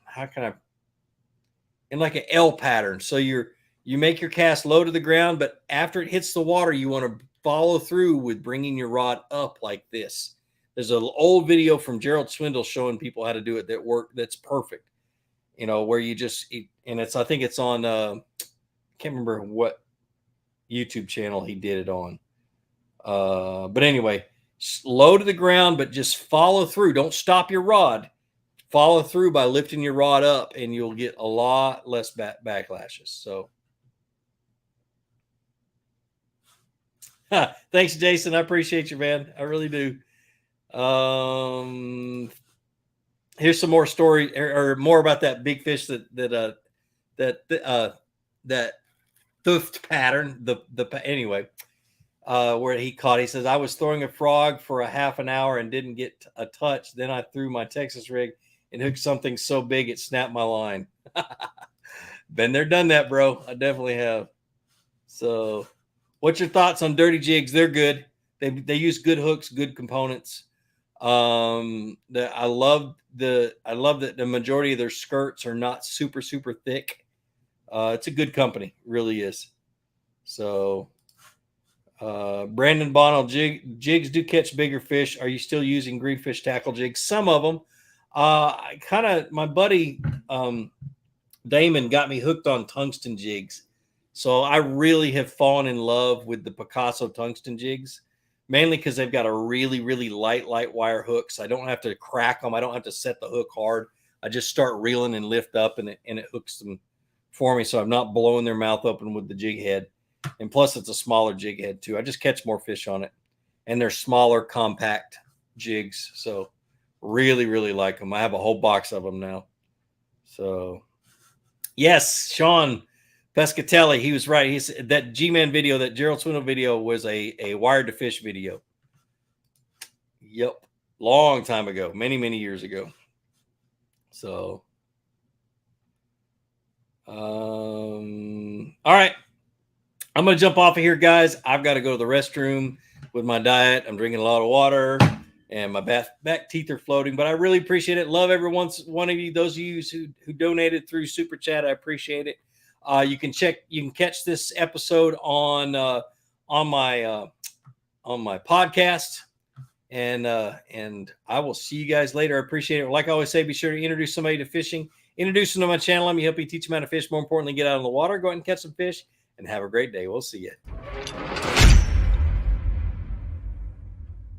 like an L pattern. So you make your cast low to the ground, but after it hits the water, you want to follow through with bringing your rod up like this. There's an old video from Gerald Swindle showing people how to do it that's perfect. Where you just, and I think it's on, I can't remember what YouTube channel he did it on. But anyway, low to the ground, but just follow through. Don't stop your rod. Follow through by lifting your rod up, and you'll get a lot less backlashes. So, thanks, Jason. I appreciate you, man. I really do. Here's some more story or more about that big fish that thuft pattern. Anyway, where he caught. He says, I was throwing a frog for a half an hour and didn't get a touch. Then I threw my Texas rig and hooked something so big it snapped my line. Been there, done that, bro. I definitely have. So, what's your thoughts on dirty jigs? They're good. They use good hooks, good components. I love that the majority of their skirts are not super thick. It's a good company, really is. So, Brandon Bonnell, jigs do catch bigger fish. Are you still using greenfish tackle jigs? Some of them. My buddy Damon got me hooked on tungsten jigs. So I really have fallen in love with the Picasso tungsten jigs, mainly because they've got a really light wire hook. So I don't have to crack them. I don't have to set the hook hard. I just start reeling and lift up, and it hooks them for me. So I'm not blowing their mouth open with the jig head. And plus it's a smaller jig head too. I just catch more fish on it, and they're smaller, compact jigs. So really like them. I have a whole box of them now. So yes, Sean Pescatelli, he was right. He said that G-Man video, that Gerald Swindle video, was a wired to fish video. Yep. Long time ago, many years ago. So all right. I'm going to jump off of here, guys. I've got to go to the restroom with my diet. I'm drinking a lot of water, and my back teeth are floating, but I really appreciate it. Love every one of you. Those of you who donated through Super Chat, I appreciate it. You can catch this episode on my podcast, And I will see you guys later. I appreciate it. Like I always say, be sure to introduce somebody to fishing. Introduce them to my channel. Let me help you teach them how to fish. More importantly, get out on the water, go out and catch some fish, and have a great day. We'll see you.